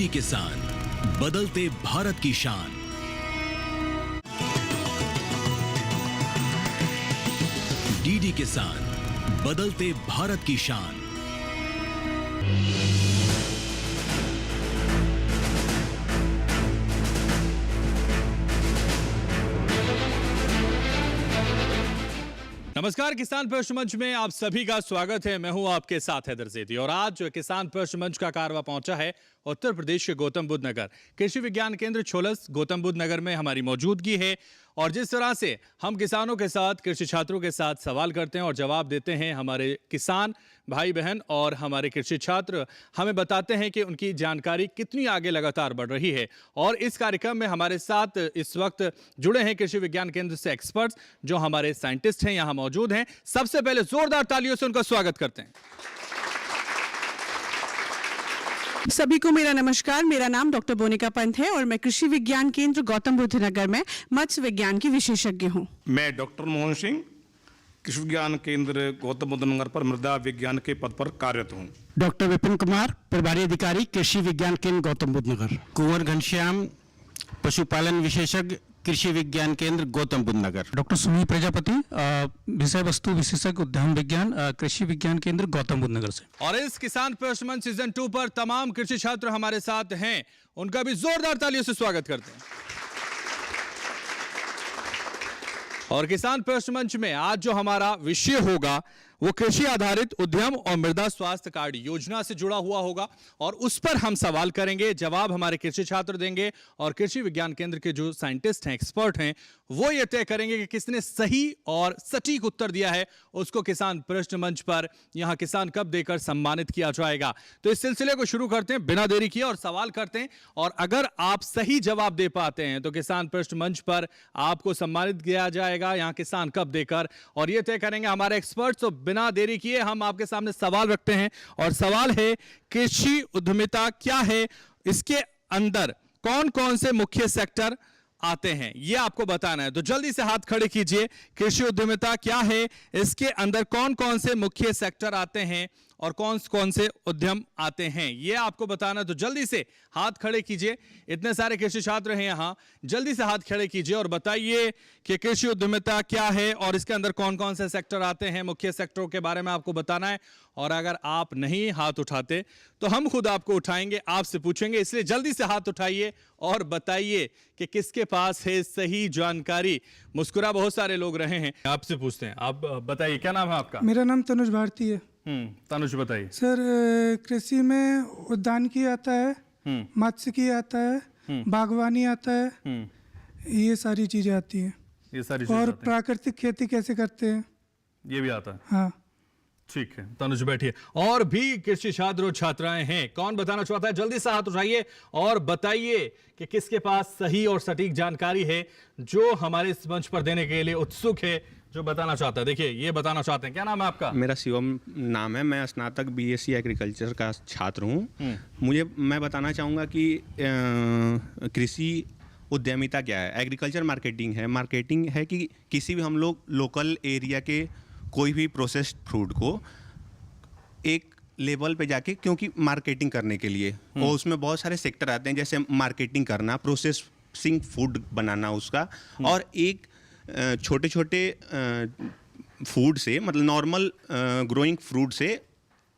DD किसान, बदलते भारत की शान। डीडी किसान, बदलते भारत की शान। नमस्कार, किसान प्रश्न मंच में आप सभी का स्वागत है। मैं हूं आपके साथ हैदर ज़ैदी और आज किसान प्रश्न मंच का कारवा पहुंचा है उत्तर प्रदेश के गौतम बुद्ध नगर। कृषि विज्ञान केंद्र छोलस गौतम बुद्ध नगर में हमारी मौजूदगी है और जिस तरह से हम किसानों के साथ, कृषि छात्रों के साथ सवाल करते हैं और जवाब देते हैं, हमारे किसान भाई बहन और हमारे कृषि छात्र हमें बताते हैं कि उनकी जानकारी कितनी आगे लगातार बढ़ रही है। और इस कार्यक्रम में हमारे साथ इस वक्त जुड़े हैं कृषि विज्ञान केंद्र से एक्सपर्ट्स जो हमारे साइंटिस्ट हैं, यहाँ मौजूद हैं। सबसे पहले जोरदार तालियों से उनका स्वागत करते हैं। सभी को मेरा नमस्कार। मेरा नाम डॉक्टर बोनिका पंत है और मैं कृषि विज्ञान केंद्र गौतम बुद्ध नगर में मत्स्य विज्ञान की विशेषज्ञ हूँ। मैं डॉक्टर मोहन सिंह कृषि विज्ञान केंद्र गौतम बुद्ध नगर पर मृदा विज्ञान के पद पर कार्यरत हूँ। डॉक्टर विपिन कुमार, प्रभारी अधिकारी कृषि विज्ञान केंद्र गौतम बुद्ध नगर। कुंवर घनश्याम, पशुपालन विशेषज्ञ कृषि विज्ञान केंद्र गौतम बुद्ध नगर। डॉक्टर सुनील प्रजापति, विषय वस्तु विशेषज्ञ उद्यान विज्ञान कृषि विज्ञान केंद्र गौतम बुद्ध नगर से। और इस किसान प्रश्न मंच सीजन 2 पर तमाम कृषि छात्र हमारे साथ हैं, उनका भी जोरदार तालियों से स्वागत करते हैं। और किसान प्रश्न मंच में आज जो हमारा विषय होगा वो कृषि आधारित उद्यम और मृदा स्वास्थ्य कार्ड योजना से जुड़ा हुआ होगा और उस पर हम सवाल करेंगे, जवाब हमारे कृषि छात्र देंगे और कृषि विज्ञान केंद्र के जो साइंटिस्ट हैं, एक्सपर्ट हैं, वो ये तय करेंगे कि किसने सही और सटीक उत्तर दिया है, उसको किसान प्रश्न मंच पर यहाँ किसान कप देकर सम्मानित किया जाएगा। तो इस सिलसिले को शुरू करते हैं बिना देरी किए और सवाल करते हैं। और अगर आप सही जवाब दे पाते हैं तो किसान प्रश्न मंच पर आपको सम्मानित किया जाएगा यहाँ किसान कप देकर। और ये तय करेंगे हमारे एक्सपर्ट्स। तो बिना देरी किए हम आपके सामने सवाल रखते हैं और सवाल है, कृषि उद्यमिता क्या है, इसके अंदर कौन कौन से मुख्य सेक्टर आते हैं, ये आपको बताना है। तो जल्दी से हाथ खड़े कीजिए। कृषि उद्यमिता क्या है, इसके अंदर कौन कौन से मुख्य सेक्टर आते हैं और कौन कौन से उद्यम आते हैं, ये आपको बताना है। तो जल्दी से हाथ खड़े कीजिए। इतने सारे कृषि छात्र हैं यहाँ, जल्दी से हाथ खड़े कीजिए और बताइए कि कृषि उद्यमिता क्या है और इसके अंदर कौन कौन से सेक्टर आते हैं। मुख्य सेक्टरों के बारे में आपको बताना है और अगर आप नहीं हाथ उठाते तो हम खुद आपको उठाएंगे, आपसे पूछेंगे। इसलिए जल्दी से हाथ उठाइए और बताइए कि किसके पास है सही जानकारी। मुस्कुरा बहुत सारे लोग रहे हैं, आपसे पूछते हैं। आप बताइए, क्या नाम है आपका? मेरा नाम तनुज भारती है। तनुज बताइए। सर, कृषि में उद्यान की आता है, मत्स्य की आता है, बागवानी आता है, ये सारी चीजें आती हैं। ये सारी और प्राकृतिक खेती कैसे करते हैं, ये भी आता है। हाँ, ठीक है, तनुज बैठिए। और भी कृषि छात्र और छात्राएं हैं, कौन बताना चाहता है? जल्दी से हाथ उठाइए और बताइए कि किसके पास सही और सटीक जानकारी है, जो हमारे इस मंच पर देने के लिए उत्सुक है, जो बताना चाहता है। देखिए, ये बताना चाहते हैं। क्या नाम है आपका? मेरा शिवम नाम है। मैं स्नातक बीएससी एग्रीकल्चर का छात्र हूँ। मैं बताना चाहूँगा कि कृषि उद्यमिता क्या है। एग्रीकल्चर मार्केटिंग है। मार्केटिंग है कि किसी भी हम लोग लोकल एरिया के कोई भी प्रोसेस्ड फ्रूट को एक लेवल पे जाके, क्योंकि मार्केटिंग करने के लिए, और उसमें बहुत सारे सेक्टर आते हैं, जैसे मार्केटिंग करना, प्रोसेसिंग फूड बनाना उसका, और एक छोटे छोटे फूड से, मतलब नॉर्मल ग्रोइंग फ्रूट से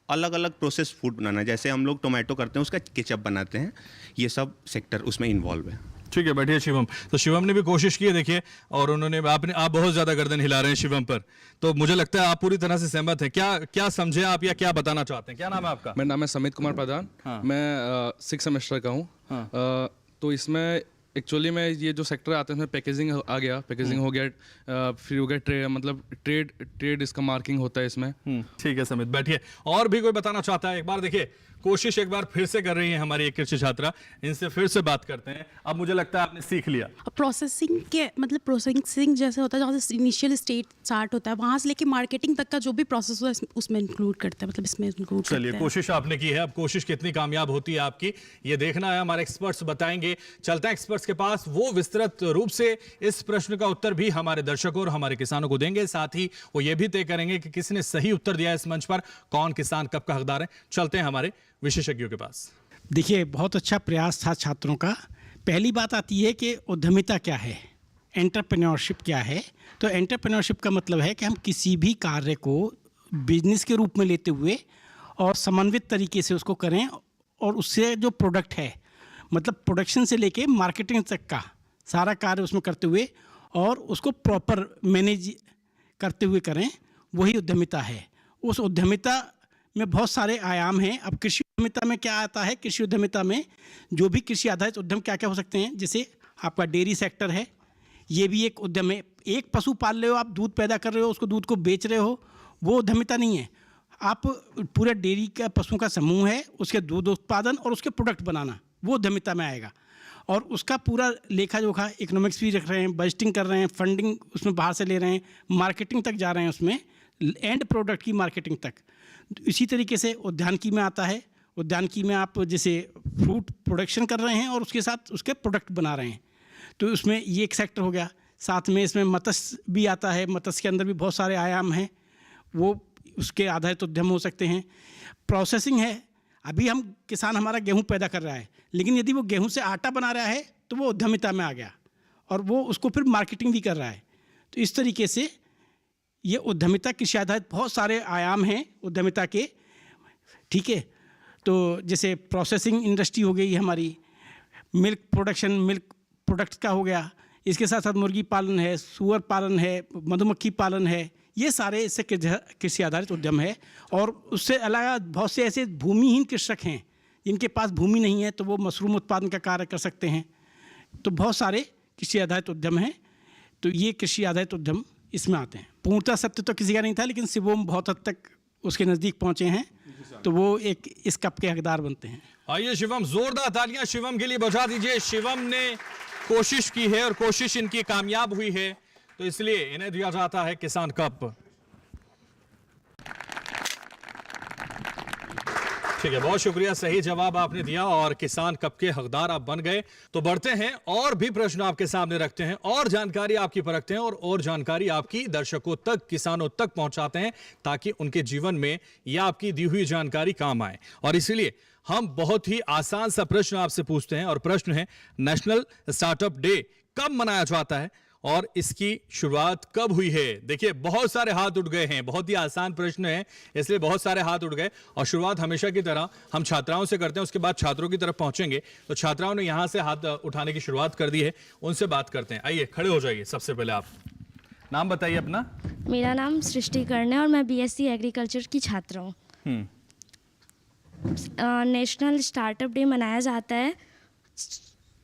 अलग अलग प्रोसेस फूड बनाना। जैसे हम लोग टोमेटो करते हैं, उसका केचप बनाते हैं। ये सब सेक्टर उसमें इन्वॉल्व है। ठीक है, बैठिए शिवम। तो शिवम ने भी कोशिश की है, देखिए, और उन्होंने आप बहुत ज्यादा गर्दन हिला रहे हैं शिवम पर, तो मुझे लगता है आप पूरी तरह से सहमत हैं। क्या समझे आप या क्या बताना चाहते हैं? क्या नाम है आपका? मेरा नाम है समित कुमार प्रधान। मैं 6 सेमेस्टर का हूँ। तो इसमें एक्चुअली में ये जो सेक्टर आते हैं उसमें पैकेजिंग आ गया, पैकेजिंग हो गया, फिर हो गया ट्रेड, मतलब ट्रेड इसका मार्किंग होता है इसमें। ठीक है समित, बैठिए। और भी कोई बताना चाहता है? एक बार देखिए, कोशिश एक बार फिर से कर रही है हमारी एक कृषि छात्रा, इनसे फिर से बात करते हैं। अब मुझे लगता है आपने सीख लिया। प्रोसेसिंग के मतलब प्रोसेसिंग जैसे होता है, जहाँ से इनिशियल स्टेज स्टार्ट होता है, वहाँ से लेके मार्केटिंग तक का जो भी प्रोसेस होता है उसमें इंक्लूड करता है, मतलब इसमें इंक्लूड। चलिए, कोशिश आपने की है, अब कोशिश कितनी कामयाब होती है आपकी, ये देखना है। हमारे एक्सपर्ट्स बताएंगे। चलते हैं एक्सपर्ट्स के पास, वो विस्तृत रूप से इस प्रश्न का उत्तर भी हमारे दर्शकों और हमारे किसानों को देंगे। साथ ही वो ये भी तय करेंगे कि किसने सही उत्तर दिया है इस मंच पर, कौन किसान कब का हकदार है। चलते हैं हमारे विशेषज्ञों के पास। देखिए, बहुत अच्छा प्रयास था छात्रों का। पहली बात आती है कि उद्यमिता क्या है, एंटरप्रेन्योरशिप क्या है। तो एंटरप्रेन्योरशिप का मतलब है कि हम किसी भी कार्य को बिजनेस के रूप में लेते हुए और समन्वित तरीके से उसको करें, और उससे जो प्रोडक्ट है, मतलब प्रोडक्शन से लेके मार्केटिंग तक का सारा कार्य उसमें करते हुए और उसको प्रॉपर मैनेज करते हुए करें, वही उद्यमिता है। उस उद्यमिता में बहुत सारे आयाम हैं। अब कृषि उद्यमिता में क्या आता है, कृषि उद्यमिता में जो भी कृषि आधारित उद्यम क्या क्या हो सकते हैं, जैसे आपका डेयरी सेक्टर है, ये भी एक उद्यम है। एक पशु पाल रहे हो आप, दूध पैदा कर रहे हो, उसको दूध को बेच रहे हो, वो उद्यमिता नहीं है। आप पूरा डेयरी का पशुओं का समूह है, उसके दूध उत्पादन और उसके प्रोडक्ट बनाना, वो उद्यमिता में आएगा। और उसका पूरा लेखा जोखा इकोनॉमिक्स भी रख रहे हैं, बजटिंग कर रहे हैं, फंडिंग उसमें बाहर से ले रहे हैं, मार्केटिंग तक जा रहे हैं, उसमें एंड प्रोडक्ट की मार्केटिंग तक। इसी तरीके से उद्यानिकी में आता है। उद्यानिकी में आप जैसे फ्रूट प्रोडक्शन कर रहे हैं और उसके साथ उसके प्रोडक्ट बना रहे हैं, तो उसमें ये एक सेक्टर हो गया। साथ में इसमें मत्स्य भी आता है। मत्स्य के अंदर भी बहुत सारे आयाम हैं, वो उसके आधारित उद्यम हो सकते हैं। प्रोसेसिंग है, अभी हम किसान हमारा गेहूं पैदा कर रहा है, लेकिन यदि वो गेहूं से आटा बना रहा है तो वो उद्यमिता में आ गया, और वो उसको फिर मार्केटिंग भी कर रहा है। तो इस तरीके से ये उद्यमिता कृषि आधारित बहुत सारे आयाम हैं उद्यमिता के, ठीक है। तो जैसे प्रोसेसिंग इंडस्ट्री हो गई हमारी, मिल्क प्रोडक्शन, मिल्क प्रोडक्ट्स का हो गया, इसके साथ साथ मुर्गी पालन है, सूअर पालन है, मधुमक्खी पालन है, ये सारे इससे कृषि आधारित उद्यम है। और उससे अलग बहुत से ऐसे भूमिहीन कृषक हैं जिनके पास भूमि नहीं है, तो वो मशरूम उत्पादन का कार्य कर सकते हैं। तो बहुत सारे कृषि आधारित उद्यम हैं। तो ये कृषि आधारित उद्यम इसमें आते हैं। पूर्णतः सत्य तो किसी का नहीं था, लेकिन शिवम बहुत हद तक उसके नज़दीक पहुँचे हैं, तो वो एक इस कप के हकदार बनते हैं। आइए शिवम, जोरदार तालियां शिवम के लिए बजा दीजिए। शिवम ने कोशिश की है और कोशिश इनकी कामयाब हुई है, तो इसलिए इन्हें दिया जाता है किसान कप। ठीक है, बहुत शुक्रिया, सही जवाब आपने दिया और किसान कप के हकदार आप बन गए। तो बढ़ते हैं, और भी प्रश्न आपके सामने रखते हैं, और जानकारी आपकी परखते हैं, और जानकारी आपकी दर्शकों तक, किसानों तक पहुंचाते हैं, ताकि उनके जीवन में यह आपकी दी हुई जानकारी काम आए। और इसीलिए हम बहुत ही आसान सा प्रश्न आपसे पूछते हैं, और प्रश्न है, नेशनल स्टार्टअप डे कब मनाया जाता है और इसकी शुरुआत कब हुई है? देखिए, बहुत सारे हाथ उठ गए हैं, बहुत ही आसान प्रश्न है, इसलिए बहुत सारे हाथ उठ गए। और शुरुआत हमेशा की तरह हम छात्राओं से करते हैं, उसके बाद छात्रों की तरफ पहुंचेंगे। तो छात्राओं ने यहां से हाथ उठाने की शुरुआत कर दी है, उनसे बात करते हैं। आइए खड़े हो जाइए। सबसे पहले आप नाम बताइए अपना। मेरा नाम सृष्टि कर्ण है और मैं बीएससी एग्रीकल्चर की छात्र हूँ। नेशनल स्टार्टअप डे मनाया जाता है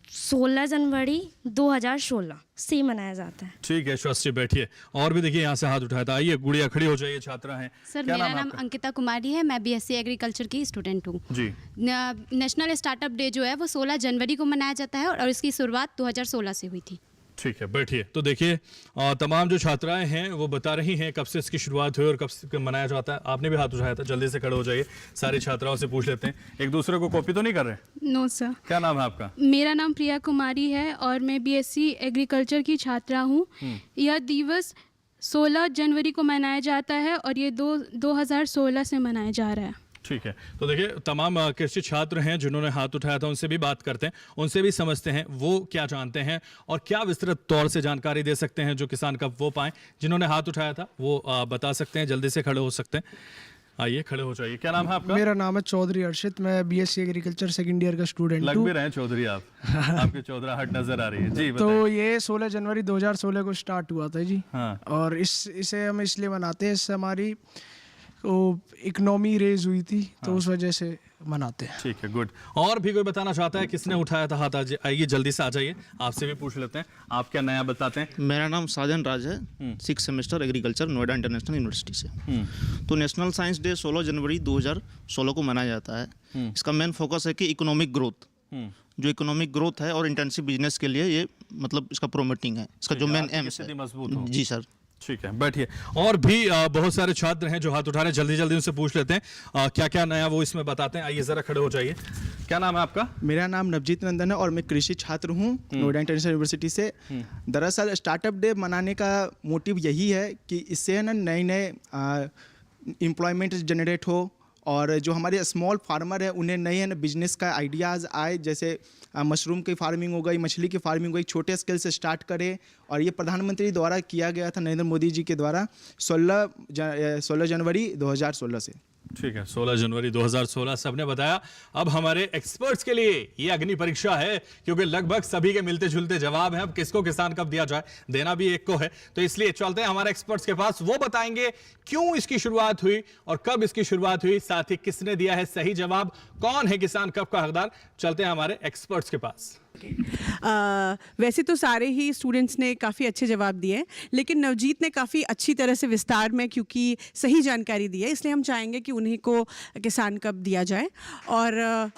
16 जनवरी 2016 से मनाया जाता है। ठीक है, सृष्टि बैठिए। और भी देखिए यहाँ से हाथ उठाया था। आइए गुड़िया खड़ी हो जाइए, छात्रा हैं। सर, मेरा नाम अंकिता कुमारी है, मैं बीएससी एग्रीकल्चर की स्टूडेंट हूँ जी। नेशनल स्टार्टअप डे जो है वो 16 जनवरी को मनाया जाता है और इसकी शुरुआत 2016 से हुई थी। ठीक है, बैठिए। तो देखिए, तमाम जो छात्राएं हैं वो बता रही हैं कब से इसकी शुरुआत हुई और कब से मनाया जाता है। आपने भी हाथ उठाया था, जल्दी से खड़े हो जाइए। सारी छात्राओं से पूछ लेते हैं, एक दूसरे को कॉपी तो नहीं कर रहे? No sir. क्या नाम है आपका? मेरा नाम प्रिया कुमारी है और मैं बीएससी एग्रीकल्चर की छात्रा हूँ। यह दिवस 16 जनवरी को मनाया जाता है और ये 2016 से मनाया जा रहा है। ठीक है, तो देखिए, तमाम कृषि छात्र हैं जिन्होंने हाथ उठाया था, उनसे भी बात करते हैं, उनसे भी समझते हैं वो क्या जानते हैं और क्या विस्तृत तौर से जानकारी दे सकते हैं जो किसान कप वो पाएं। जिन्होंने हाथ उठाया था वो बता सकते हैं, जल्दी से खड़े हो सकते हैं। आइए खड़े हो जाइए। क्या नाम है आपका? मेरा नाम है चौधरी अर्षित, मैं बीएससी एग्रीकल्चर सेकंड ईयर का स्टूडेंट हूं। लग भी रहे हैं चौधरी आप। आपकी चौधराहट नजर आ रही है जी। तो ये 16 जनवरी 2016 को स्टार्ट हुआ था जी। हाँ। और इसे हम इसलिए मनाते हैं, इससे हमारी इकोनॉमी रेज हुई थी, तो उस वजह से मनाते हैं। ठीक है, गुड। और भी कोई बताना चाहता है? किसने उठाया था हाथ? आइए जल्दी से आ जाइए, आपसे भी पूछ लेते हैं। आप क्या नया बताते हैं? मेरा नाम साजन राज है, 6 semester agriculture, Noida international university से। तो नेशनल साइंस डे 16 जनवरी 2016 को मनाया जाता है। इसका मेन फोकस है कि इकोनॉमिक ग्रोथ, जो इकोनॉमिक ग्रोथ है और इंटेंसिव बिजनेस के लिए ये मतलब इसका प्रोमोटिंग है, इसका जो मेन एम है। मजबूत हो। जी सर। ठीक है, बैठिए। और भी बहुत सारे छात्र हैं जो हाथ उठा रहे हैं, जल्दी जल्दी उनसे पूछ लेते हैं क्या क्या नया वो इसमें बताते हैं। आइए जरा खड़े हो जाइए। क्या नाम है आपका? मेरा नाम नवजीत नंदन है और मैं कृषि छात्र हूँ नोएडा इंटरनेशनल यूनिवर्सिटी से। दरअसल स्टार्टअप डे मनाने का मोटिव यही है कि इससे ना नए नए एम्प्लॉयमेंट जनरेट हो और जो हमारे स्मॉल फार्मर है उन्हें नए नए बिजनेस का आइडियाज़ आए, जैसे मशरूम की फार्मिंग हो गई, मछली की फार्मिंग हो गई, छोटे स्केल से स्टार्ट करें। और ये प्रधानमंत्री द्वारा किया गया था, नरेंद्र मोदी जी के द्वारा 16 जनवरी 2016 से। ठीक है, 16 जनवरी 2016 सबने बताया। अब हमारे एक्सपर्ट्स के लिए ये अग्नि परीक्षा है, क्योंकि लगभग सभी के मिलते जुलते जवाब हैं। अब किसको किसान कब दिया जाए, देना भी एक को है, तो इसलिए चलते हैं हमारे एक्सपर्ट्स के पास। वो बताएंगे क्यों इसकी शुरुआत हुई और कब इसकी शुरुआत हुई, साथ ही किसने दिया है सही जवाब, कौन है किसान कब का हकदार। चलते हैं हमारे एक्सपर्ट्स के पास। वैसे तो सारे ही स्टूडेंट्स ने काफ़ी अच्छे जवाब दिए, लेकिन नवजीत ने काफ़ी अच्छी तरह से विस्तार में क्योंकि सही जानकारी दी है, इसलिए हम चाहेंगे कि उन्हीं को किसान कब दिया जाए। और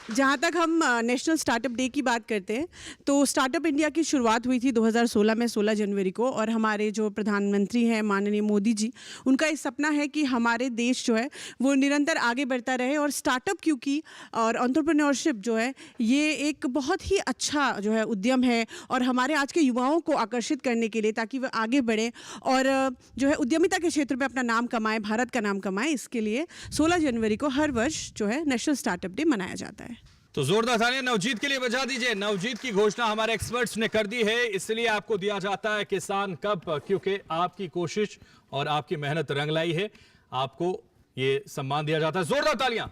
जहाँ तक हम नेशनल स्टार्टअप डे की बात करते हैं, तो स्टार्टअप इंडिया की शुरुआत हुई थी 2016 में 16 जनवरी को। और हमारे जो प्रधानमंत्री हैं माननीय मोदी जी, उनका ये सपना है कि हमारे देश जो है वो निरंतर आगे बढ़ता रहे। और स्टार्टअप क्योंकि और एंटरप्रेन्योरशिप जो है ये एक बहुत ही अच्छा जो है उद्यम है, और हमारे आज के युवाओं को आकर्षित करने के लिए, ताकि वह आगे बढ़े और जो है उद्यमिता के क्षेत्र में अपना नाम कमाए, भारत का नाम कमाए, इसके लिए 16 जनवरी को हर वर्ष जो है नेशनल स्टार्टअप डे मनाया जाता है। तो जोरदार तालियां नवजीत के लिए बजा दीजिए। नवजीत की घोषणा हमारे एक्सपर्ट्स ने कर दी है, इसलिए आपको दिया जाता है किसान कप, क्योंकि आपकी कोशिश और आपकी मेहनत रंग लाई है, आपको ये सम्मान दिया जाता है। जोरदार तालियां।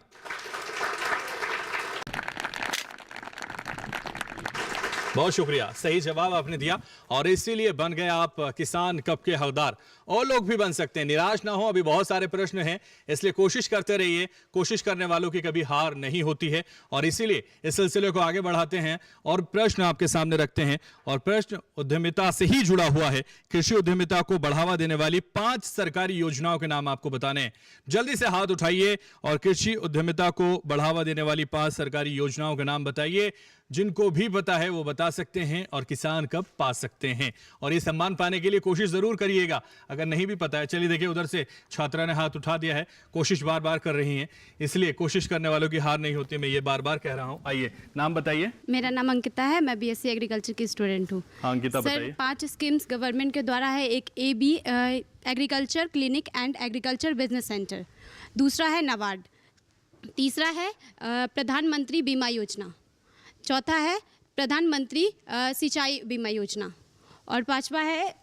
बहुत शुक्रिया, सही जवाब आपने दिया और इसीलिए बन गए आप किसान कप के हकदार। और लोग भी बन सकते हैं, निराश ना हो, अभी बहुत सारे प्रश्न हैं, इसलिए कोशिश करते रहिए। कोशिश करने वालों की कभी हार नहीं होती है, और इसीलिए इस सिलसिले को आगे बढ़ाते हैं और प्रश्न आपके सामने रखते हैं। और प्रश्न उद्यमिता से ही जुड़ा हुआ है। कृषि उद्यमिता को बढ़ावा देने वाली 5 सरकारी योजनाओं के नाम आपको बताने हैं। जल्दी से हाथ उठाइए और कृषि उद्यमिता को बढ़ावा देने वाली 5 सरकारी योजनाओं के नाम बताइए। जिनको भी पता है वो बता सकते हैं और किसान कब पा सकते हैं। और ये सम्मान पाने के लिए कोशिश जरूर करिएगा। अगर नहीं भी पता है, चलिए देखिए उधर से छात्रा ने हाथ उठा दिया है, कोशिश बार बार कर रही हैं, इसलिए कोशिश करने वालों की हार नहीं होती, मैं ये बार बार कह रहा हूँ। आइए, नाम बताइए। मेरा नाम अंकिता है, मैं बीएससी एग्रीकल्चर की स्टूडेंट हूँ। हाँ अंकिता, सर, बताइए। 5 स्कीम्स गवर्नमेंट के द्वारा है। एक AB agriculture clinic and agriculture business centre, दूसरा है नाबार्ड, तीसरा है प्रधानमंत्री बीमा योजना, चौथा है प्रधानमंत्री सिंचाई बीमा योजना, और पांचवा है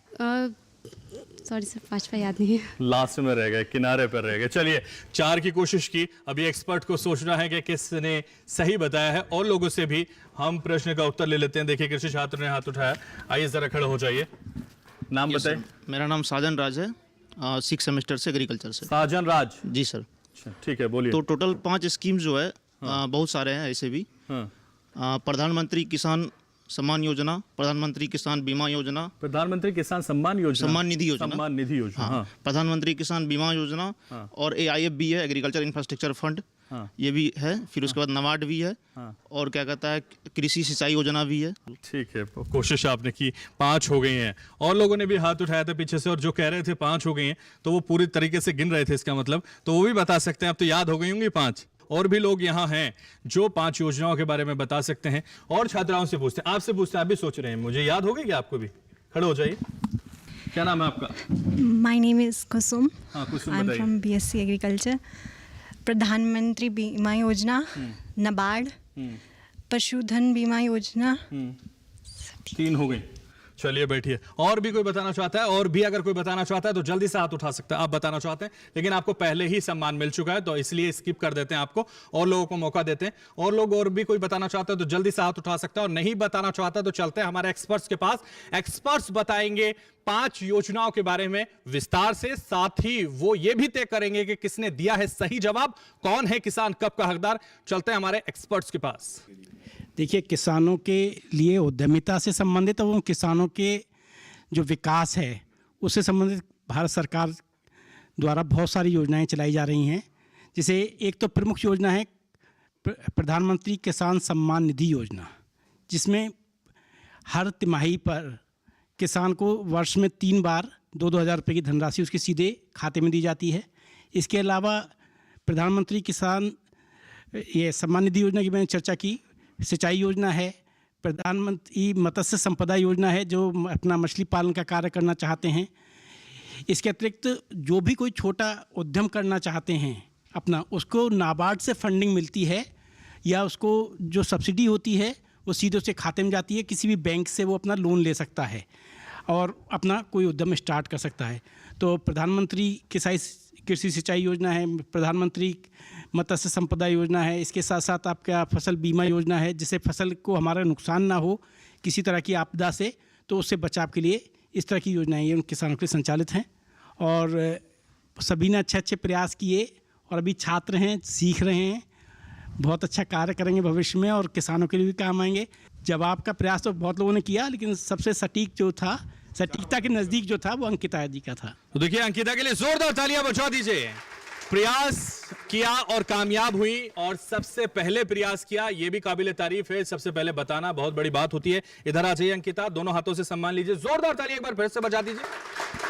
सॉरी सर, पांचवा याद नहीं है, लास्ट में रह गए, किनारे पर रह गए। चलिए, 4 की कोशिश की, अभी एक्सपर्ट को सोचना है कि किसने सही बताया है। और लोगों से भी हम प्रश्न का उत्तर ले लेते हैं। देखिए कृषि छात्र ने हाथ उठाया, आइए जरा खड़े हो जाइए, नाम बताइए। मेरा नाम साजन राज है, 6 सेमेस्टर से एग्रीकल्चर से। साजन राज जी सर। ठीक है, बोलिए। तो टोटल 5 स्कीम जो है, बहुत सारे हैं ऐसे भी। प्रधानमंत्री किसान सम्मान योजना, प्रधानमंत्री किसान बीमा योजना, प्रधानमंत्री किसान सम्मान योजना, सम्मान निधि योजना, सम्मान निधि योजना, हाँ। प्रधानमंत्री किसान बीमा योजना, और AIF भी है, एग्रीकल्चर इंफ्रास्ट्रक्चर फंड, ये भी है। फिर उसके बाद नाबार्ड भी है, और क्या कहता है, कृषि सिंचाई योजना भी है। ठीक है, कोशिश आपने की, 5 हो गई हैं। और लोगों ने भी हाथ उठाया था पीछे से, और जो कह रहे थे 5 हो गई हैं, तो वो पूरी तरीके से गिन रहे थे, इसका मतलब तो वो भी बता सकते हैं। अब तो याद हो गई होंगी 5। और भी लोग यहाँ हैं जो 5 योजनाओं के बारे में बता सकते हैं। और छात्राओं से पूछते हैं, आपसे पूछते हैं, आप भी सोच रहे हैं मुझे याद हो गई क्या? आपको भी खड़े हो जाइए। क्या नाम है आपका? माय नेम इज कुसुम। हाँ, कुसुम आई एम बताइए। From BSc agriculture. प्रधानमंत्री बीमा योजना, नाबार्ड, पशुधन बीमा योजना। 3 हो गई। चलिए बैठिए। और भी कोई बताना चाहता है? और भी अगर कोई बताना चाहता है तो जल्दी से हाथ उठा सकता है। आप बताना चाहते हैं, लेकिन आपको पहले ही सम्मान मिल चुका है, तो इसलिए स्किप कर देते हैं आपको, और लोगों को मौका देते हैं। और लोग और भी कोई बताना चाहते हैं तो जल्दी से हाथ उठा सकता है, और नहीं बताना चाहता तो चलते हैं हमारे एक्सपर्ट्स के पास। एक्सपर्ट्स बताएंगे 5 योजनाओं के बारे में विस्तार से, साथ ही वो ये भी तय करेंगे कि किसने दिया है सही जवाब, कौन है किसान कप का हकदार। चलते हैं हमारे एक्सपर्ट्स के पास। देखिए, किसानों के लिए उद्यमिता से संबंधित और किसानों के जो विकास है उससे संबंधित भारत सरकार द्वारा बहुत सारी योजनाएं चलाई जा रही हैं। जैसे एक तो प्रमुख योजना है प्रधानमंत्री किसान सम्मान निधि योजना, जिसमें हर तिमाही पर किसान को वर्ष में 3 बार 2-2 हज़ार रुपये की धनराशि उसके सीधे खाते में दी जाती है। इसके अलावा प्रधानमंत्री किसान ये सम्मान निधि योजना की मैंने चर्चा की, सिंचाई योजना है, प्रधानमंत्री मत्स्य संपदा योजना है जो अपना मछली पालन का कार्य करना चाहते हैं। इसके अतिरिक्त जो भी कोई छोटा उद्यम करना चाहते हैं अपना, उसको नाबार्ड से फंडिंग मिलती है या उसको जो सब्सिडी होती है वो सीधे उसके खाते में जाती है, किसी भी बैंक से वो अपना लोन ले सकता है और अपना कोई उद्यम स्टार्ट कर सकता है। तो प्रधानमंत्री कृषि सिंचाई योजना है, प्रधानमंत्री मत्स्य संपदा योजना है, इसके साथ साथ आपका फसल बीमा योजना है, जिससे फसल को हमारा नुकसान ना हो किसी तरह की आपदा से, तो उससे बचाव के लिए इस तरह की योजनाएं ये उन किसानों के लिए संचालित हैं। और सभी ने अच्छे अच्छे प्रयास किए और अभी छात्र हैं, सीख रहे हैं, बहुत अच्छा कार्य करेंगे भविष्य में और किसानों के लिए भी काम आएंगे। जवाब का प्रयास तो बहुत लोगों ने किया, लेकिन सबसे सटीक जो था, सटीकता के नज़दीक जो था, वो अंकिता जी का था। तो देखिए, अंकिता के लिए जोरदार तालियां बजा दीजिए। प्रयास किया और कामयाब हुई, और सबसे पहले प्रयास किया, ये भी काबिल तारीफ है। सबसे पहले बताना बहुत बड़ी बात होती है। इधर आ जाइए अंकिता, दोनों हाथों से सम्मान लीजिए। जोरदार तालियां एक बार फिर से बजा दीजिए।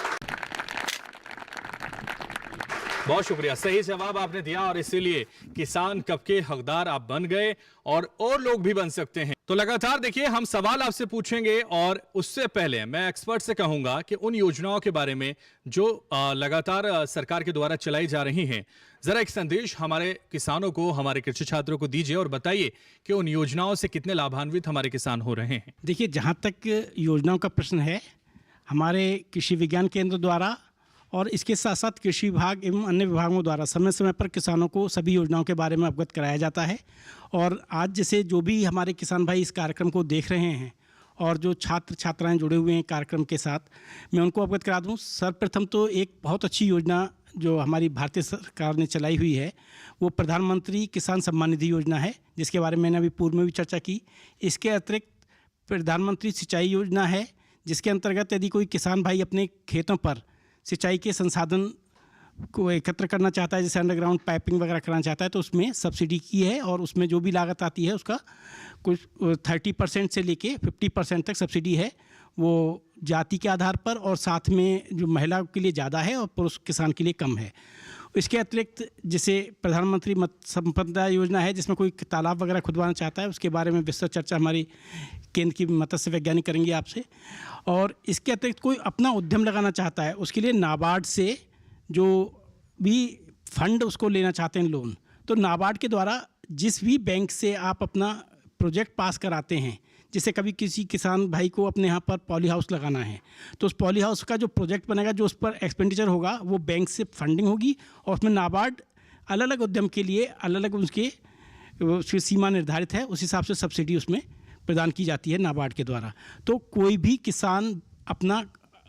बहुत शुक्रिया, सही जवाब आपने दिया और इसीलिए किसान कप के हकदार आप बन गए और लोग भी बन सकते हैं। तो लगातार देखिए, हम सवाल आपसे पूछेंगे और उससे पहले मैं एक्सपर्ट से कहूंगा कि उन योजनाओं के बारे में जो लगातार सरकार के द्वारा चलाई जा रही हैं, जरा एक संदेश हमारे किसानों को, हमारे कृषि छात्रों को दीजिए और बताइए कि उन योजनाओं से कितने लाभान्वित हमारे किसान हो रहे हैं। देखिए, जहाँ तक योजनाओं का प्रश्न है, हमारे कृषि विज्ञान केंद्र द्वारा और इसके साथ साथ कृषि विभाग एवं अन्य विभागों द्वारा समय समय पर किसानों को सभी योजनाओं के बारे में अवगत कराया जाता है। और आज जैसे जो भी हमारे किसान भाई इस कार्यक्रम को देख रहे हैं और जो छात्र छात्राएं जुड़े हुए हैं कार्यक्रम के साथ, मैं उनको अवगत करा दूं। सर्वप्रथम तो एक बहुत अच्छी योजना जो हमारी भारतीय सरकार ने चलाई हुई है, वो प्रधानमंत्री किसान सम्मान निधि योजना है, जिसके बारे में मैंने अभी पूर्व में भी चर्चा की। इसके अतिरिक्त प्रधानमंत्री सिंचाई योजना है, जिसके अंतर्गत यदि कोई किसान भाई अपने खेतों पर सिंचाई के संसाधन को एकत्र करना चाहता है, जैसे अंडरग्राउंड पाइपिंग वगैरह करना चाहता है, तो उसमें सब्सिडी की है और उसमें जो भी लागत आती है उसका कुछ 30% से लेके 50% तक सब्सिडी है। वो जाति के आधार पर, और साथ में जो महिला के लिए ज़्यादा है और पुरुष किसान के लिए कम है। इसके अतिरिक्त जैसे प्रधानमंत्री मत्स्य संपदा योजना है, जिसमें कोई तालाब वगैरह खुदवाना चाहता है, उसके बारे में विस्तृत चर्चा हमारी केंद्र की मत्स्य वैज्ञानिक करेंगे आपसे। और इसके अतिरिक्त कोई अपना उद्यम लगाना चाहता है, उसके लिए नाबार्ड से जो भी फंड उसको लेना चाहते हैं लोन, तो नाबार्ड के द्वारा जिस भी बैंक से आप अपना प्रोजेक्ट पास कराते हैं, जैसे कभी किसी किसान भाई को अपने यहाँ पर पॉली हाउस लगाना है, तो उस पॉली हाउस का जो प्रोजेक्ट बनेगा, जो उस पर एक्सपेंडिचर होगा, वो बैंक से फंडिंग होगी और उसमें नाबार्ड अलग अलग उद्यम के लिए अलग अलग उसकी सीमा निर्धारित है, उस हिसाब से सब्सिडी उसमें प्रदान की जाती है नाबार्ड के द्वारा। तो कोई भी किसान अपना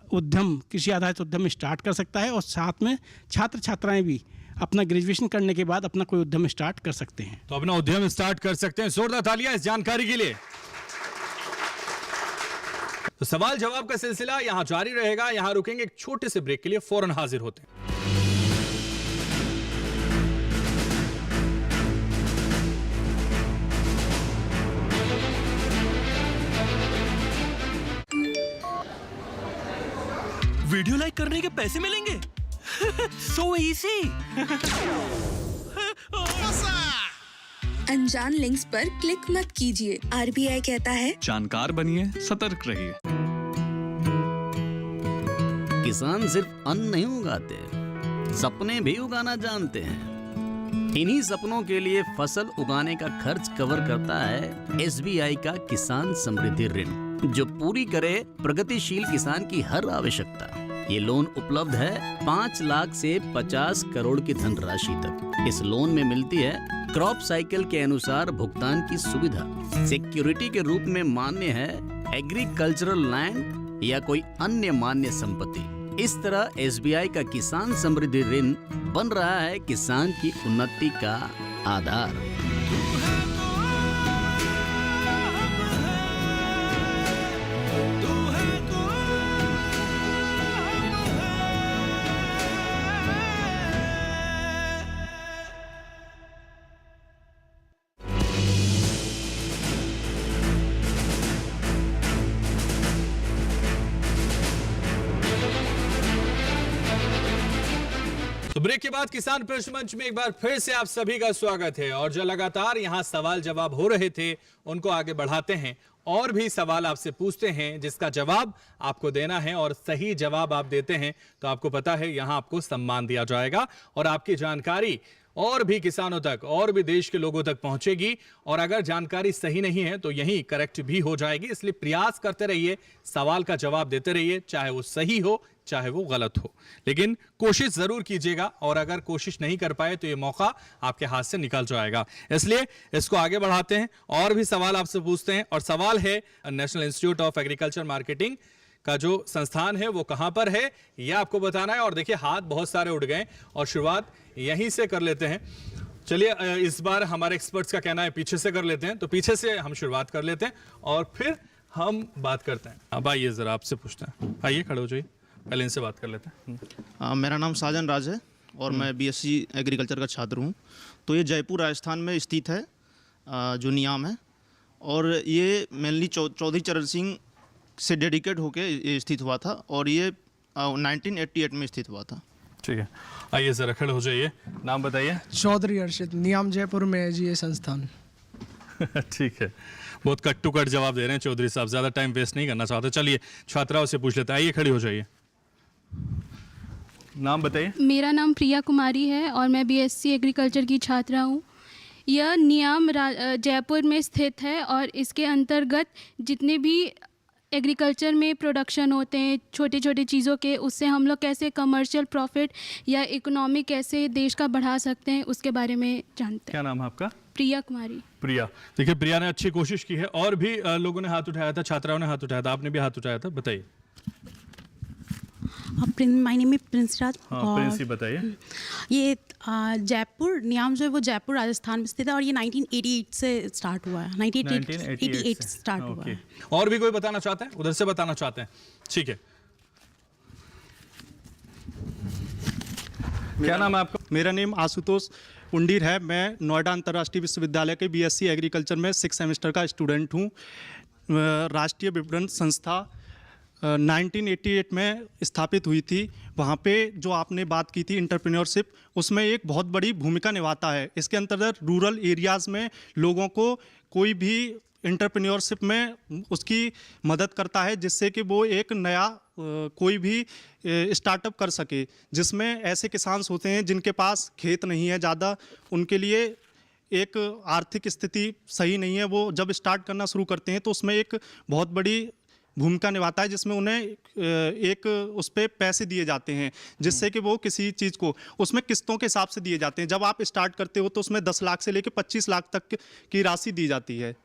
उद्यम, कृषि आधारित उद्यम स्टार्ट कर सकता है और साथ में छात्र छात्राएं भी अपना ग्रेजुएशन करने के बाद अपना कोई उद्यम स्टार्ट कर सकते हैं। तो अपना उद्यम स्टार्ट कर सकते हैं। जोरदार तालियां इस जानकारी के लिए। तो सवाल जवाब का सिलसिला यहां जारी रहेगा। यहां रुकेंगे एक छोटे से ब्रेक के लिए, फौरन हाजिर होते हैं। वीडियो लाइक करने के पैसे मिलेंगे? So easy. अनजान लिंक्स पर क्लिक मत कीजिए। RBI कहता है, जानकार बनिए, सतर्क रहिए। किसान सिर्फ अन्न नहीं उगाते, सपने भी उगाना जानते हैं। इन्हीं सपनों के लिए फसल उगाने का खर्च कवर करता है SBI का किसान समृद्धि ऋण, जो पूरी करे प्रगतिशील किसान की हर आवश्यकता। ये लोन उपलब्ध है 5 लाख से 50 करोड़ की धनराशि तक। इस लोन में मिलती है क्रॉप साइकिल के अनुसार भुगतान की सुविधा। सिक्योरिटी के रूप में मान्य है एग्रीकल्चरल लैंड या कोई अन्य मान्य संपत्ति। इस तरह SBI का किसान समृद्धि ऋण बन रहा है किसान की उन्नति का आधार। तो ब्रेक के बाद किसान प्रश्न मंच में एक बार फिर से आप सभी का स्वागत है। और जो लगातार यहाँ सवाल जवाब हो रहे थे, उनको आगे बढ़ाते हैं और भी सवाल आपसे पूछते हैं जिसका जवाब आपको देना है और सही जवाब आप देते हैं तो आपको पता है यहां आपको सम्मान दिया जाएगा और आपकी जानकारी और भी किसानों तक और भी देश के लोगों तक पहुंचेगी। और अगर जानकारी सही नहीं है तो यही करेक्ट भी हो जाएगी। इसलिए प्रयास करते रहिए, सवाल का जवाब देते रहिए, चाहे वो सही हो चाहे वो गलत हो, लेकिन कोशिश जरूर कीजिएगा। और अगर कोशिश नहीं कर पाए तो ये मौका आपके हाथ से निकल जाएगा। इसलिए इसको आगे बढ़ाते हैं और भी सवाल आपसे पूछते हैं। और सवाल है national institute of agriculture marketing का जो संस्थान है वो कहां पर है यह आपको बताना है। और देखिए हाथ बहुत सारे उड़ गए और शुरुआत यहीं से कर लेते हैं। चलिए इस बार हमारे एक्सपर्ट्स का कहना है पीछे से कर लेते हैं, तो पीछे से हम शुरुआत कर लेते हैं और फिर हम बात करते हैं। अब आइए जरा आपसे पूछते हैं, आइए खड़े हो जाइए, पहले इनसे बात कर लेते हैं। मेरा नाम साजन राज है और मैं बीएससी एग्रीकल्चर का छात्र हूँ। तो ये जयपुर राजस्थान में स्थित है जो नियाम है, और ये मेनली चौधरी चरण सिंह से डेडिकेट होके ये स्थित हुआ था और ये 1988 में स्थित हुआ था। ठीक है, आइए जरा खड़े हो जाइए, नाम बताइए। चौधरी हर्षित, नियाम जयपुर में है जी ये संस्थान। ठीक है, बहुत कट टू कट जवाब दे रहे हैं चौधरी साहब, ज़्यादा टाइम वेस्ट नहीं करना चाहते। चलिए छात्राओं से पूछ लेते हैं, आइए खड़ी हो जाइए, नाम बताइए। मेरा नाम प्रिया कुमारी है और मैं बीएससी एग्रीकल्चर की छात्रा हूँ। यह नियाम जयपुर में स्थित है और इसके अंतर्गत जितने भी एग्रीकल्चर में प्रोडक्शन होते हैं छोटे छोटे चीज़ों के, उससे हम लोग कैसे कमर्शियल प्रॉफिट या इकोनॉमी कैसे देश का बढ़ा सकते हैं उसके बारे में जानते हैं। क्या नाम है आपका? प्रिया कुमारी। प्रिया, देखिए प्रिया ने अच्छी कोशिश की है और भी लोगों ने हाथ उठाया था, छात्राओं ने हाथ उठाया था, आपने भी हाथ उठाया था, बताइए। माय नेम इज प्रिंस राज। हाँ, प्रिंस, बताइए। ये जयपुर नियाम जो है वो जयपुर राजस्थान में स्थित है और ये 1988 से स्टार्ट हुआ है। 1988 स्टार्ट हुआ है। और भी कोई बताना चाहते हैं? उधर से बताना चाहते हैं? ठीक है, क्या नाम है आपका? मेरा नेम आशुतोष पुंडीर है। मैं नोएडा अंतर्राष्ट्रीय विश्वविद्यालय के बीएससी एग्रीकल्चर में 6 सेमेस्टर का स्टूडेंट हूँ। राष्ट्रीय विपणन संस्था 1988 में स्थापित हुई थी। वहाँ पे जो आपने बात की थी एंटरप्रेन्योरशिप, उसमें एक बहुत बड़ी भूमिका निभाता है। इसके अंतर्गत रूरल एरियाज़ में लोगों को कोई भी एंटरप्रेन्योरशिप में उसकी मदद करता है जिससे कि वो एक नया कोई भी स्टार्टअप कर सके, जिसमें ऐसे किसान होते हैं जिनके पास खेत नहीं है ज़्यादा, उनके लिए एक आर्थिक स्थिति सही नहीं है। वो जब स्टार्ट करना शुरू करते हैं तो उसमें एक बहुत बड़ी भूमिका निभाता है जिसमें उन्हें एक उस पर पैसे दिए जाते हैं जिससे कि वो किसी चीज़ को उसमें किस्तों के हिसाब से दिए जाते हैं। जब आप स्टार्ट करते हो तो उसमें 10 लाख से लेकर 25 लाख तक की राशि दी जाती है।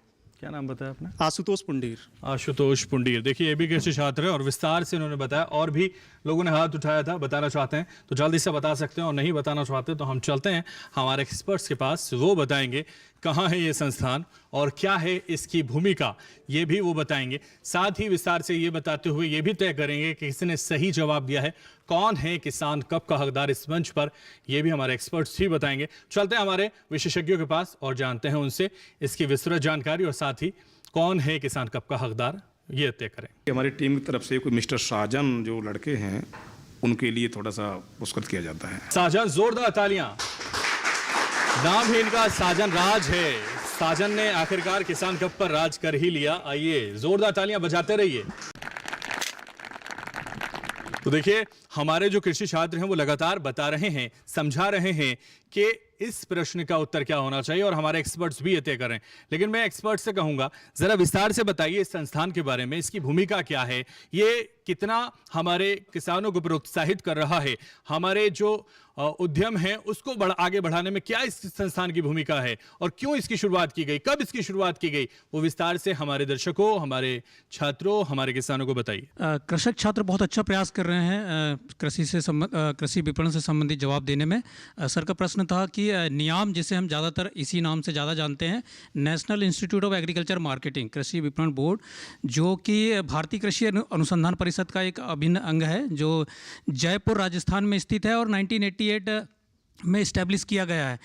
क्या नाम बताया आपने? आशुतोष पुंडीर। आशुतोष पुंडीर, देखिए ये भी कृषि छात्र है और विस्तार से उन्होंने बताया। और भी लोगों ने हाथ उठाया था, बताना चाहते हैं तो जल्दी से बता सकते हैं और नहीं बताना चाहते तो हम चलते हैं हमारे एक्सपर्ट्स के पास, वो बताएंगे कहाँ है ये संस्थान और क्या है इसकी भूमिका, ये भी वो बताएंगे। साथ ही विस्तार से ये बताते हुए ये भी तय करेंगे कि किसने सही जवाब दिया है, कौन है किसान कप का हकदार इस मंच पर, ये भी हमारे एक्सपर्ट्स ही बताएंगे। चलते हैं हमारे विशेषज्ञों के पास और जानते हैं उनसे इसकी विस्तृत जानकारी और साथ ही कौन है किसान कप का हकदार, ये तय करें। हमारी टीम की तरफ से कोई मिस्टर साजन जो लड़के हैं उनके लिए थोड़ा सा पुरस्कृत किया जाता है। साजन, जोरदार तालियां। नाम ही इनका साजन राज है। साजन ने आखिरकार किसान कप पर राज कर ही लिया। आइए जोरदार तालियां बजाते रहिए। तो देखिए हमारे जो कृषि छात्र हैं वो लगातार बता रहे हैं, समझा रहे हैं कि इस प्रश्न का उत्तर क्या होना चाहिए और हमारे एक्सपर्ट्स भी ये तय करें। लेकिन मैं एक्सपर्ट से कहूंगा जरा विस्तार से बताइए इस संस्थान के बारे में, इसकी भूमिका क्या है, ये कितना हमारे किसानों को प्रोत्साहित कर रहा है, हमारे जो उद्यम है उसको आगे बढ़ाने में क्या इस संस्थान की भूमिका है और क्यों इसकी शुरुआत की गई, कब इसकी शुरुआत की गई, वो विस्तार से हमारे दर्शकों, हमारे छात्रों, हमारे किसानों को बताइए। कृषक छात्र बहुत अच्छा प्रयास कर रहे हैं कृषि विपणन से संबंधित जवाब देने में। सर का प्रश्न था कि नियाम, जिसे हम ज़्यादातर इसी नाम से ज़्यादा जानते हैं, national institute of agriculture marketing, कृषि विपणन बोर्ड, जो कि भारतीय कृषि अनुसंधान परिषद का एक अभिन्न अंग है जो जयपुर राजस्थान में स्थित है और 1988 में इस्टेब्लिश किया गया है।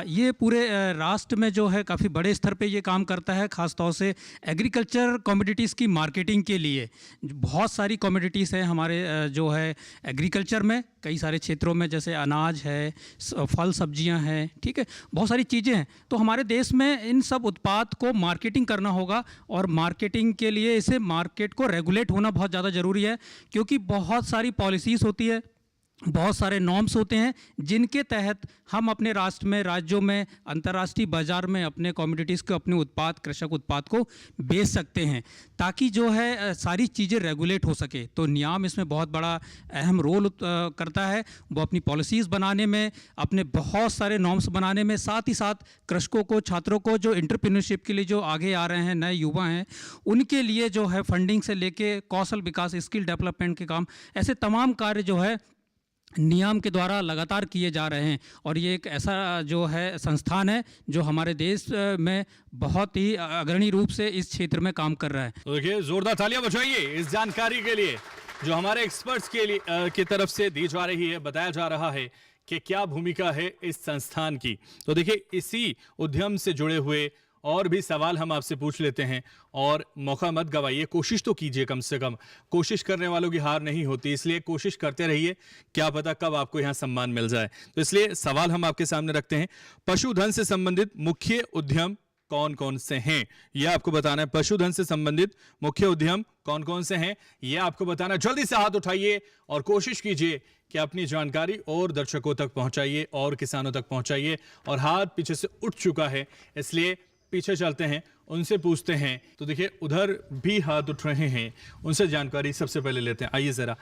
ये पूरे राष्ट्र में जो है काफ़ी बड़े स्तर पे ये काम करता है, ख़ास तौर से एग्रीकल्चर कमोडिटीज़ की मार्केटिंग के लिए। बहुत सारी कमोडिटीज़ हैं हमारे जो है एग्रीकल्चर में, कई सारे क्षेत्रों में, जैसे अनाज है, फल सब्जियां हैं, ठीक है, बहुत सारी चीज़ें हैं। तो हमारे देश में इन सब उत्पाद को मार्केटिंग करना होगा, और मार्केटिंग के लिए इसे मार्केट को रेगुलेट होना बहुत ज़्यादा ज़रूरी है, क्योंकि बहुत सारी पॉलिसीज़ होती है, बहुत सारे नॉर्म्स होते हैं जिनके तहत हम अपने राष्ट्र में, राज्यों में, अंतर्राष्ट्रीय बाज़ार में अपने कमोडिटीज़ को, अपने उत्पाद, कृषक उत्पाद को बेच सकते हैं, ताकि जो है सारी चीज़ें रेगुलेट हो सके। तो नियाम इसमें बहुत बड़ा अहम रोल करता है। वो अपनी पॉलिसीज़ बनाने में, अपने बहुत सारे नॉर्म्स बनाने में, साथ ही साथ कृषकों को, छात्रों को, जो एंटरप्रेन्योरशिप के लिए जो आगे आ रहे हैं, नए युवा हैं, उनके लिए जो है फंडिंग से लेके कौशल विकास, स्किल डेवलपमेंट के काम, ऐसे तमाम कार्य जो है नियम के द्वारा लगातार किए जा रहे हैं। और ये एक ऐसा जो है संस्थान है जो हमारे देश में बहुत ही अग्रणी रूप से इस क्षेत्र में काम कर रहा है। तो देखिए, जोरदार तालियां बजाइए इस जानकारी के लिए जो हमारे एक्सपर्ट्स के लिए की तरफ से दी जा रही है। बताया जा रहा है कि क्या भूमिका है इस संस्थान की। तो देखिए, इसी उद्यम से जुड़े हुए और भी सवाल हम आपसे पूछ लेते हैं, और मौका मत गवाइए, कोशिश तो कीजिए, कम से कम कोशिश करने वालों की हार नहीं होती, इसलिए कोशिश करते रहिए, क्या पता कब आपको यहाँ सम्मान मिल जाए। तो इसलिए सवाल हम आपके सामने रखते हैं, पशुधन से संबंधित मुख्य उद्यम कौन कौन से हैं, यह आपको बताना है। पशुधन से संबंधित मुख्य उद्यम कौन कौन से हैं, यह आपको बताना है। जल्दी से हाथ उठाइए और कोशिश कीजिए कि अपनी जानकारी और दर्शकों तक पहुंचाइए और किसानों तक पहुंचाइए। और हाथ पीछे से उठ चुका है, इसलिए पीछे चलते हैं, उनसे पूछते हैं। तो देखिए, उधर भी हाथ उठ रहे हैं, उनसे जानकारी सबसे पहले लेते हैं। आइए जरा,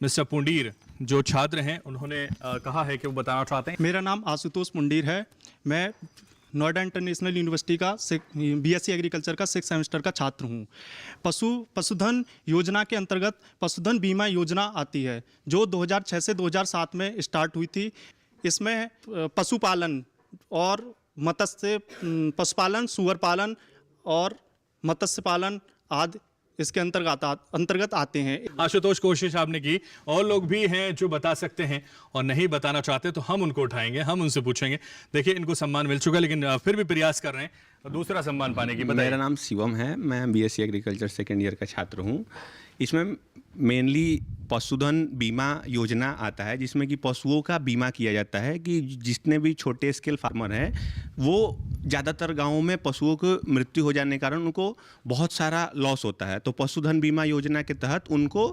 मिस्टर पुंडीर जो छात्र हैं, उन्होंने कहा है कि वो बताना चाहते हैं। मेरा नाम आशुतोष पुंडीर है। मैं नोएडा इंटरनेशनल यूनिवर्सिटी का बीएससी एग्रीकल्चर का 6 सेमेस्टर का छात्र हूँ। पशुधन योजना के अंतर्गत पशुधन बीमा योजना आती है, जो 2006 से 2007 में स्टार्ट हुई थी। इसमें पशुपालन और मत्स्य पशुपालन, सुअर पालन और मत्स्य पालन आदि इसके अंतर्गत आते हैं। आशुतोष, कोशिश आपने की, और लोग भी हैं जो बता सकते हैं और नहीं बताना चाहते, तो हम उनको उठाएंगे, हम उनसे पूछेंगे। देखिए, इनको सम्मान मिल चुका है, लेकिन फिर भी प्रयास कर रहे हैं दूसरा सम्मान पाने की। मेरा नाम शिवम है, मैं बीएससी एग्रीकल्चर सेकेंड ईयर का छात्र हूँ। इसमें मेनली पशुधन बीमा योजना आता है, जिसमें कि पशुओं का बीमा किया जाता है कि जितने भी छोटे स्केल फार्मर हैं, वो ज़्यादातर गांवों में पशुओं को मृत्यु हो जाने के कारण उनको बहुत सारा लॉस होता है। तो पशुधन बीमा योजना के तहत उनको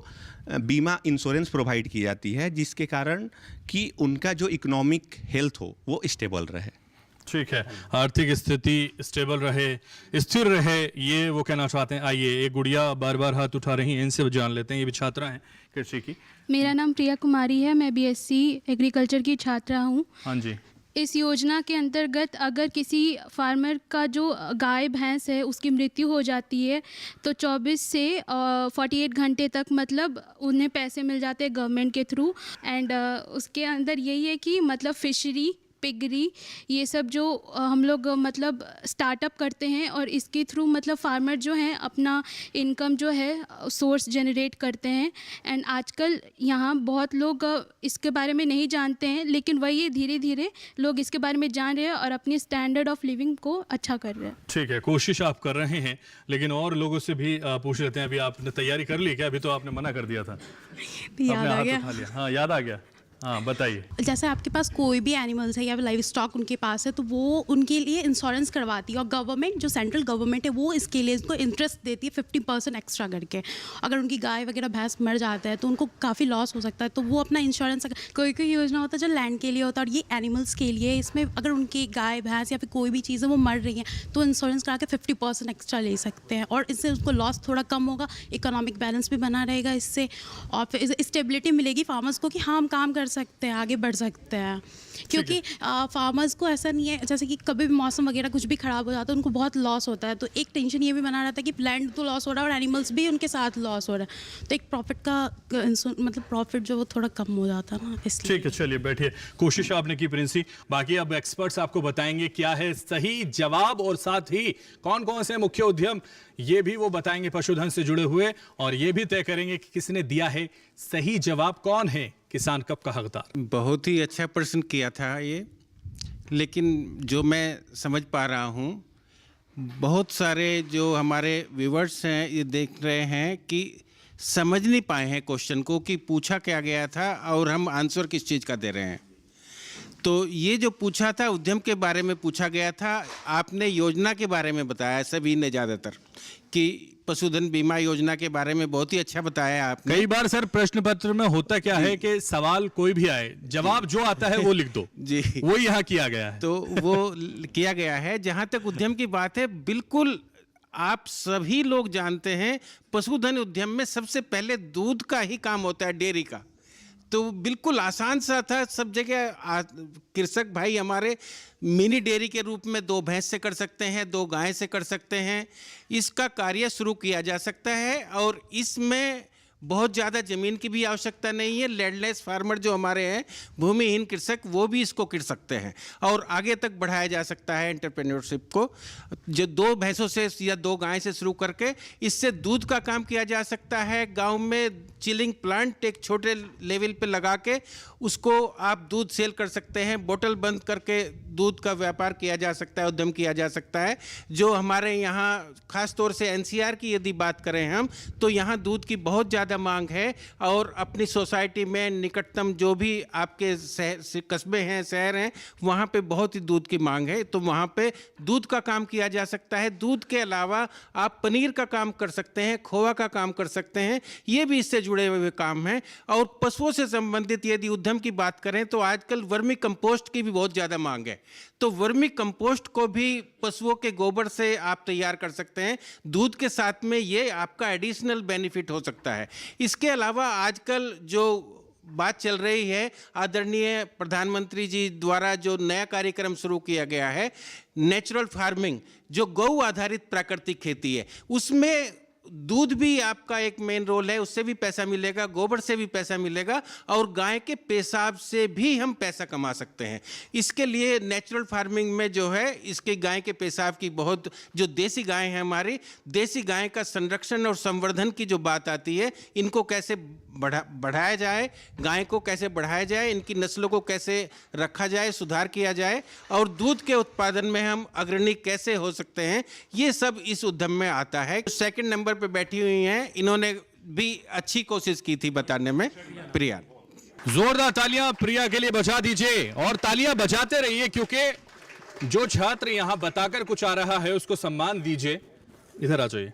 बीमा इंश्योरेंस प्रोवाइड की जाती है, जिसके कारण कि उनका जो इकोनॉमिक हेल्थ हो वो स्टेबल रहे। ठीक है, आर्थिक स्थिति स्टेबल रहे, स्थिर रहे, ये वो कहना चाहते हैं। आइए, एक गुड़िया बार बार हाथ उठा रही हैं, इनसे जान लेते हैं, ये भी छात्रा हैं कृषि की। मेरा नाम प्रिया कुमारी है, मैं बीएससी एग्रीकल्चर की छात्रा हूँ। हाँ जी। इस योजना के अंतर्गत अगर किसी फार्मर का जो गाय भैंस है उसकी मृत्यु हो जाती है, तो 24 से 48 घंटे तक मतलब उन्हें पैसे मिल जाते हैं गवर्नमेंट के थ्रू। एंड उसके अंदर यही है कि मतलब फिशरी, पिगरी, ये सब जो हम लोग मतलब स्टार्टअप करते हैं, और इसके थ्रू मतलब फार्मर जो हैं अपना इनकम जो है सोर्स जनरेट करते हैं। एंड आजकल यहाँ बहुत लोग इसके बारे में नहीं जानते हैं, लेकिन वही धीरे धीरे लोग इसके बारे में जान रहे हैं और अपनी स्टैंडर्ड ऑफ लिविंग को अच्छा कर रहे हैं। ठीक है, कोशिश आप कर रहे हैं, लेकिन और लोगों से भी पूछ लेते हैं। अभी आपने तैयारी कर ली क्या? अभी तो आपने मना कर दिया था। याद आ गया। हाँ, याद आ गया। हाँ, बताइए। जैसे आपके पास कोई भी एनिमल्स है या लाइव स्टॉक उनके पास है, तो वो उनके लिए इंश्योरेंस करवाती है, और गवर्नमेंट जो सेंट्रल गवर्नमेंट है वो इसके लिए इसको इंटरेस्ट देती है 50% एक्स्ट्रा करके। अगर उनकी गाय वगैरह भैंस मर जाता है तो उनको काफ़ी लॉस हो सकता है, तो वो अपना इंश्योरेंस, कोई कोई योजना होता है जो लैंड के लिए होता है और ये एनिमल्स के लिए। इसमें अगर उनकी गाय भैंस या फिर कोई भी चीज़ है वो मर रही है तो इंश्योरेंस करा के 50% एक्स्ट्रा ले सकते हैं, और इससे उसको लॉस थोड़ा कम होगा, इकोनॉमिक बैलेंस भी बना रहेगा इससे, और फिर स्टेबिलिटी मिलेगी फार्मर्स को कि हाँ हम काम कर सकते हैं, आगे बढ़ सकते हैं। क्योंकि फार्मर्स को ऐसा नहीं है, जैसे कि कभी भी मौसम वगैरह कुछ भी ख़राब हो जाता है उनको बहुत लॉस होता है, तो एक टेंशन ये भी बना रहता है कि लैंड तो लॉस हो रहा है और एनिमल्स भी उनके साथ लॉस हो रहा है, तो एक प्रॉफिट का मतलब प्रॉफिट जो वो थोड़ा कम हो जाता है ना, इसलिए। ठीक है, चलिए बैठिए। कोशिश आपने की प्रिंसी, बाकी अब एक्सपर्ट्स आपको बताएंगे क्या है सही जवाब, और साथ ही कौन कौन से मुख्य उद्यम ये भी वो बताएंगे पशुधन से जुड़े हुए, और ये भी तय करेंगे कि किसने दिया है सही जवाब, कौन है किसान कप का हकदार। बहुत ही अच्छा प्रश्न किया था ये, लेकिन जो मैं समझ पा रहा हूँ, बहुत सारे जो हमारे व्यूवर्स हैं ये देख रहे हैं कि समझ नहीं पाए हैं क्वेश्चन को कि पूछा क्या गया था और हम आंसर किस चीज़ का दे रहे हैं। तो ये जो पूछा था उद्यम के बारे में पूछा गया था, आपने योजना के बारे में बताया सभी ने ज़्यादातर, कि पशुधन बीमा योजना के बारे में बहुत ही अच्छा बताया आपने। कई बार सर प्रश्न पत्र में होता क्या है कि सवाल कोई भी आए, जवाब जो आता है वो लिख दो जी, वो यहाँ किया गया है। तो वो किया गया है। जहाँ तक उद्यम की बात है, बिल्कुल आप सभी लोग जानते हैं पशुधन उद्यम में सबसे पहले दूध का ही काम होता है, डेयरी का। तो बिल्कुल आसान सा था, सब जगह कृषक भाई हमारे मिनी डेयरी के रूप में 2 भैंस से कर सकते हैं, 2 गाय से कर सकते हैं। इसका कार्य शुरू किया जा सकता है और इसमें बहुत ज़्यादा ज़मीन की भी आवश्यकता नहीं है। लैंडलेस फार्मर जो हमारे हैं, भूमिहीन कृषक, वो भी इसको कर सकते हैं और आगे तक बढ़ाया जा सकता है एंटरप्रेन्योरशिप को। जो 2 भैंसों से या 2 गाय से शुरू करके इससे दूध का काम किया जा सकता है। गांव में चिलिंग प्लांट एक छोटे लेवल पे लगा के उसको आप दूध सेल कर सकते हैं, बोतल बंद करके दूध का व्यापार किया जा सकता है, उद्यम किया जा सकता है। जो हमारे यहाँ खास तौर से एनसीआर की यदि बात करें हम, तो यहाँ दूध की बहुत ज़्यादा मांग है और अपनी सोसाइटी में निकटतम जो भी आपके कस्बे हैं, शहर हैं, वहाँ पे बहुत ही दूध की मांग है। तो वहाँ पे दूध का काम किया जा सकता है। दूध के अलावा आप पनीर का काम कर सकते हैं, खोआ का काम कर सकते हैं, ये भी इससे जुड़े हुए काम हैं। और पशुओं से संबंधित यदि उद्यम की बात करें तो आजकल वर्मी कंपोस्ट की भी बहुत ज़्यादा मांग है। तो वर्मी कंपोस्ट को भी पशुओं के गोबर से आप तैयार कर सकते हैं। दूध के साथ में ये आपका एडिशनल बेनिफिट हो सकता है। इसके अलावा आजकल जो बात चल रही है, आदरणीय प्रधानमंत्री जी द्वारा जो नया कार्यक्रम शुरू किया गया है, नेचुरल फार्मिंग, जो गौ आधारित प्राकृतिक खेती है, उसमें दूध भी आपका एक मेन रोल है। उससे भी पैसा मिलेगा, गोबर से भी पैसा मिलेगा और गाय के पेशाब से भी हम पैसा कमा सकते हैं। इसके लिए नेचुरल फार्मिंग में जो है, इसके गाय के पेशाब की बहुत, जो देसी गाय हैं हमारी, देसी गाय का संरक्षण और संवर्धन की जो बात आती है, इनको कैसे बढ़ाया जाए, गाय को कैसे बढ़ाया जाए, इनकी नस्लों को कैसे रखा जाए, सुधार किया जाए और दूध के उत्पादन में हम अग्रणी कैसे हो सकते हैं, ये सब इस उद्यम में आता है। सेकंड नंबर पे बैठी हुई हैं, इन्होंने भी अच्छी कोशिश की थी बताने में, प्रिया। जोरदार तालियां प्रिया के लिए बजा दीजिए और तालियां बजाते रहिए, क्योंकि जो छात्र यहां बताकर कुछ आ रहा है उसको सम्मान दीजिए। इधर आ जाइए।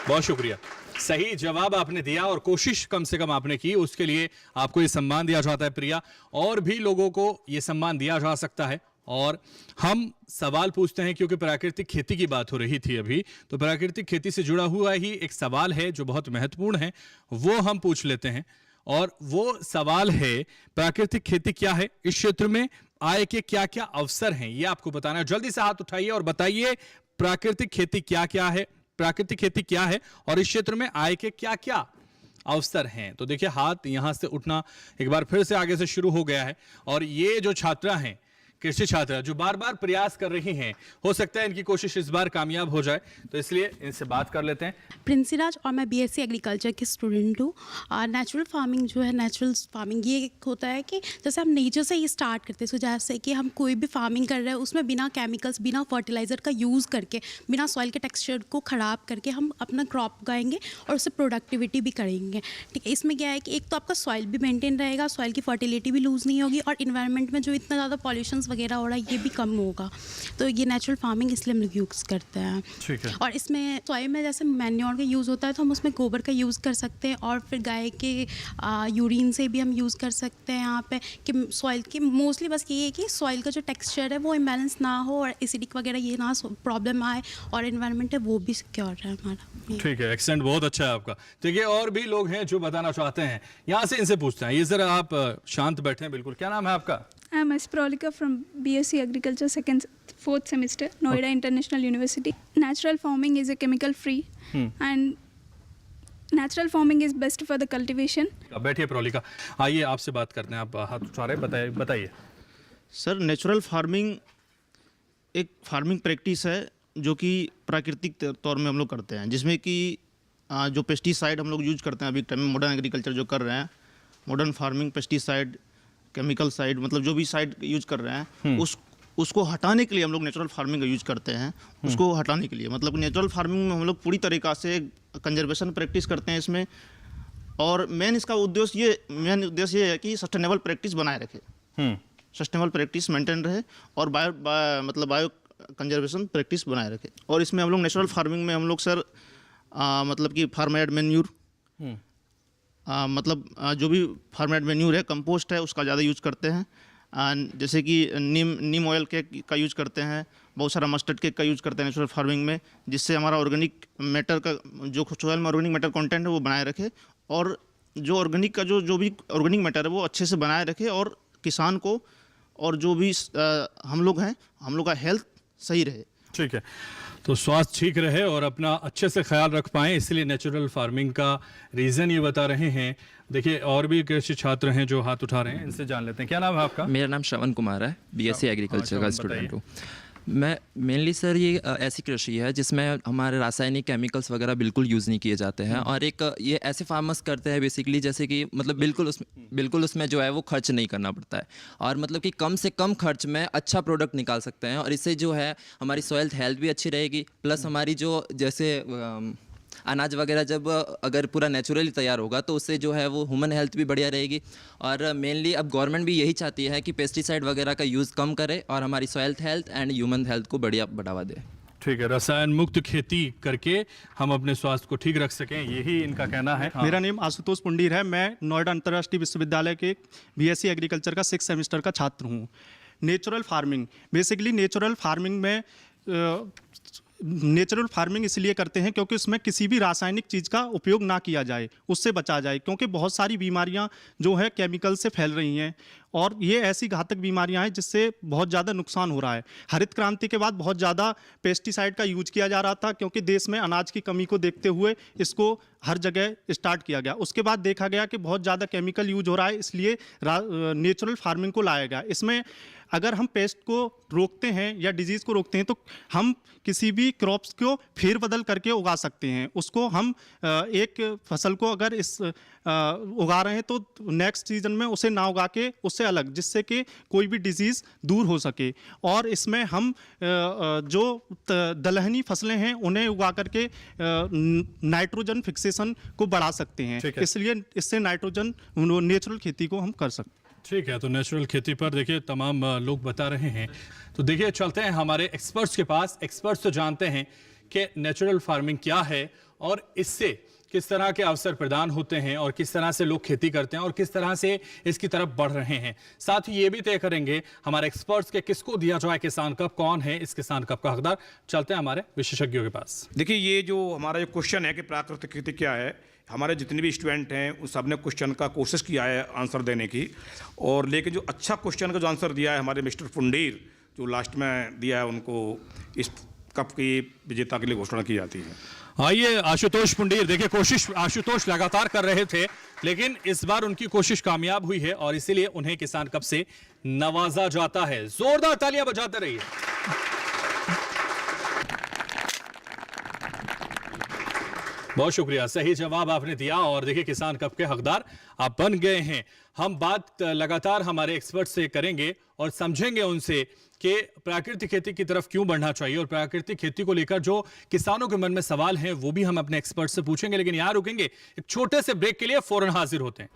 बहुत शुक्रिया, सही जवाब आपने दिया और कोशिश कम से कम आपने की, उसके लिए आपको ये सम्मान दिया जाता है प्रिया। और भी लोगों को ये सम्मान दिया जा सकता है। और हम सवाल पूछते हैं क्योंकि प्राकृतिक खेती की बात हो रही थी अभी, तो प्राकृतिक खेती से जुड़ा हुआ ही एक सवाल है जो बहुत महत्वपूर्ण है, वो हम पूछ लेते हैं। और वो सवाल है, प्राकृतिक खेती क्या है, इस क्षेत्र में आय के क्या क्या अवसर हैं, ये आपको बताना है। जल्दी से हाथ उठाइए और बताइए प्राकृतिक खेती क्या क्या है, प्राकृतिक खेती क्या है और इस क्षेत्र में आय के क्या क्या अवसर हैं। तो देखिए, हाथ यहां से उठना एक बार फिर से आगे से शुरू हो गया है। और ये जो छात्रा हैं, कृषि छात्रा, जो बार बार प्रयास कर रही हैं, हो सकता है इनकी कोशिश इस बार कामयाब हो जाए, तो इसलिए इनसे बात कर लेते हैं। प्रिंसीराज, और मैं बीएससी एग्रीकल्चर की स्टूडेंट हूँ। और नेचुरल फार्मिंग जो है, नेचुरल फार्मिंग ये होता है कि जैसे हम नेचर से ही स्टार्ट करते हैं। सो जैसे कि हम कोई भी फार्मिंग कर रहे हैं उसमें बिना केमिकल्स, बिना फर्टिलाइज़र का यूज़ करके, बिना सॉइल के टेक्सचर को ख़राब करके हम अपना क्रॉप उगाएंगे और उससे प्रोडक्टिविटी भी करेंगे। ठीक है, इसमें क्या है कि एक तो आपका सॉइल भी मेंटेन रहेगा, सॉइल की फर्टिलिटी भी लूज़ नहीं होगी और इन्वायरमेंट में जो इतना ज़्यादा पॉल्यूशंस वगैरह हो रहा है ये भी कम होगा। तो ये नेचुरल फार्मिंग इसलिए हम लोग यूज़ करते हैं। ठीक है। और इसमें सॉइल में जैसे मैन्योर का यूज़ होता है तो हम उसमें गोबर का यूज़ कर सकते हैं और फिर गाय के यूरिन से भी हम यूज़ कर सकते हैं यहाँ पे, कि सॉइल की मोस्टली बस ये है कि सॉइल का जो टेक्सचर है वो इम्बैलेंस ना हो और एसिडिक वगैरह ये ना प्रॉब्लम आए और एनवायरनमेंट है वो भी सिक्योर है हमारा। ठीक है, एक्सेंट बहुत अच्छा है आपका। देखिए, और भी लोग हैं जो बताना चाहते हैं, यहाँ से इनसे पूछते हैं। ये जरा आप शांत बैठे हैं बिल्कुल। क्या नाम है आपका? I am Asprolika from BSc Agriculture 4th semester, Noida International University. Natural farming is a chemical free and natural farming is best for the cultivation. बैठिए प्रोलिका, आइए आपसे बात करते हैं। आप हाथ उठा रहे, बताइए। सर, नेचुरल फार्मिंग एक फार्मिंग प्रैक्टिस है जो कि प्राकृतिक तौर में हम लोग करते हैं, जिसमें कि जो पेस्टिसाइड हम लोग यूज करते हैं अभी टाइम में, मॉडर्न एग्रीकल्चर जो कर रहे हैं, modern farming, pesticide, chemical side, मतलब जो भी साइड यूज कर रहे हैं उसको हटाने के लिए हम लोग नेचुरल फार्मिंग का यूज करते हैं। उसको हटाने के लिए मतलब नेचुरल फार्मिंग में हम लोग पूरी तरीक़ा से कंजर्वेशन प्रैक्टिस करते हैं इसमें, और मेन उद्देश्य ये है कि सस्टेनेबल प्रैक्टिस बनाए रखे, सस्टेनेबल प्रैक्टिस मेंटेन रहे और बायो कंजर्वेशन प्रैक्टिस बनाए रखे। और इसमें हम लोग नेचुरल फार्मिंग में हम लोग सर मतलब कि फार्मेड मैन्यूर, जो भी फार्मेड मैन्यूर है, कंपोस्ट है, उसका ज़्यादा यूज करते हैं। जैसे कि नीम ऑयल केक का यूज करते हैं, बहुत सारा मस्टर्ड केक का यूज करते हैं नेचुरल फार्मिंग में, जिससे हमारा ऑर्गेनिक मैटर का जो सॉइल में ऑर्गेनिक मैटर कंटेंट है वो बनाए रखे, और जो ऑर्गेनिक का जो भी ऑर्गेनिक मैटर है वो अच्छे से बनाए रखे, और किसान को और जो भी हम लोग हैं, हम लोग का हेल्थ सही रहे। ठीक है, तो स्वास्थ्य ठीक रहे और अपना अच्छे से ख्याल रख पाएँ, इसलिए नेचुरल फार्मिंग का रीज़न ये बता रहे हैं। देखिए और भी कृषि छात्र हैं जो हाथ उठा रहे हैं, इनसे जान लेते हैं। क्या नाम है आपका? मेरा नाम श्रवण कुमार है, बीएससी एग्रीकल्चर का स्टूडेंट हूँ मैं। मेनली सर ये ऐसी कृषि है जिसमें हमारे रासायनिक केमिकल्स वगैरह बिल्कुल यूज़ नहीं किए जाते हैं, और एक ये ऐसे फार्मर्स करते हैं बेसिकली जैसे कि मतलब बिल्कुल उसमें जो है वो खर्च नहीं करना पड़ता है, और मतलब कि कम से कम खर्च में अच्छा प्रोडक्ट निकाल सकते हैं, और इससे जो है हमारी सॉइल हेल्थ भी अच्छी रहेगी, प्लस हमारी जो जैसे अनाज वगैरह जब अगर पूरा नेचुरली तैयार होगा तो उससे जो है वो ह्यूमन हेल्थ भी बढ़िया रहेगी। और मेनली अब गवर्नमेंट भी यही चाहती है कि पेस्टिसाइड वगैरह का यूज़ कम करे और हमारी soil health and human health को बढ़िया बढ़ावा दे। ठीक है, रसायन मुक्त खेती करके हम अपने स्वास्थ्य को ठीक रख सकें, यही इनका कहना है। मेरा नाम आशुतोष पुंडीर है, मैं नोएडा अंतर्राष्ट्रीय विश्वविद्यालय के बीएससी एग्रीकल्चर का 6th सेमेस्टर का छात्र हूँ। Natural farming, basically natural farming में नेचुरल फार्मिंग इसलिए करते हैं क्योंकि उसमें किसी भी रासायनिक चीज़ का उपयोग ना किया जाए, उससे बचा जाए, क्योंकि बहुत सारी बीमारियां जो है केमिकल से फैल रही हैं, और ये ऐसी घातक बीमारियां हैं जिससे बहुत ज़्यादा नुकसान हो रहा है। हरित क्रांति के बाद बहुत ज़्यादा पेस्टिसाइड का यूज किया जा रहा था, क्योंकि देश में अनाज की कमी को देखते हुए इसको हर जगह स्टार्ट किया गया। उसके बाद देखा गया कि बहुत ज़्यादा केमिकल यूज हो रहा है, इसलिए नेचुरल फार्मिंग को लाया गया। इसमें अगर हम पेस्ट को रोकते हैं या डिजीज़ को रोकते हैं तो हम किसी भी क्रॉप्स को फेरबदल करके उगा सकते हैं। उसको हम एक फसल को अगर उगा रहे हैं तो नेक्स्ट सीजन में उसे ना उगा के उससे अलग, जिससे कि कोई भी डिजीज़ दूर हो सके। और इसमें हम जो दलहनी फसलें हैं उन्हें उगा करके नाइट्रोजन फिक्सेशन को बढ़ा सकते हैं, इसलिए इससे नाइट्रोजन नेचुरल खेती को हम कर सकते हैं। ठीक है, तो नेचुरल खेती पर देखिए तमाम लोग बता रहे हैं। तो देखिए चलते हैं हमारे एक्सपर्ट्स के पास। एक्सपर्ट्स तो जानते हैं कि नेचुरल फार्मिंग क्या है और इससे किस तरह के अवसर प्रदान होते हैं और किस तरह से लोग खेती करते हैं और किस तरह से इसकी तरफ बढ़ रहे हैं। साथ ही ये भी तय करेंगे हमारे एक्सपर्ट्स के किसको दिया जाए किसान कप, कौन है इस किसान कप का हकदार। चलते हैं हमारे विशेषज्ञों के पास। देखिए ये जो हमारा जो क्वेश्चन है कि प्राकृतिक खेती क्या है, हमारे जितने भी स्टूडेंट हैं उन सब ने क्वेश्चन का कोशिश किया है आंसर देने की, और लेकिन जो अच्छा क्वेश्चन का जो आंसर दिया है हमारे मिस्टर पुंडीर जो लास्ट में दिया है, उनको इस कप की विजेता के लिए घोषणा की जाती है। आइए आशुतोष पुंडीर, देखिए कोशिश आशुतोष लगातार कर रहे थे, लेकिन इस बार उनकी कोशिश कामयाब हुई है और इसीलिए उन्हें किसान कप से नवाजा जाता है। जोरदार तालियां बजाते रहिए। बहुत शुक्रिया, सही जवाब आपने दिया और देखिए किसान कप के हकदार आप बन गए हैं। हम बात लगातार हमारे एक्सपर्ट से करेंगे और समझेंगे उनसे कि प्राकृतिक खेती की तरफ क्यों बढ़ना चाहिए, और प्राकृतिक खेती को लेकर जो किसानों के मन में सवाल हैं वो भी हम अपने एक्सपर्ट से पूछेंगे। लेकिन यहां रुकेंगे एक छोटे से ब्रेक के लिए, फौरन हाजिर होते हैं।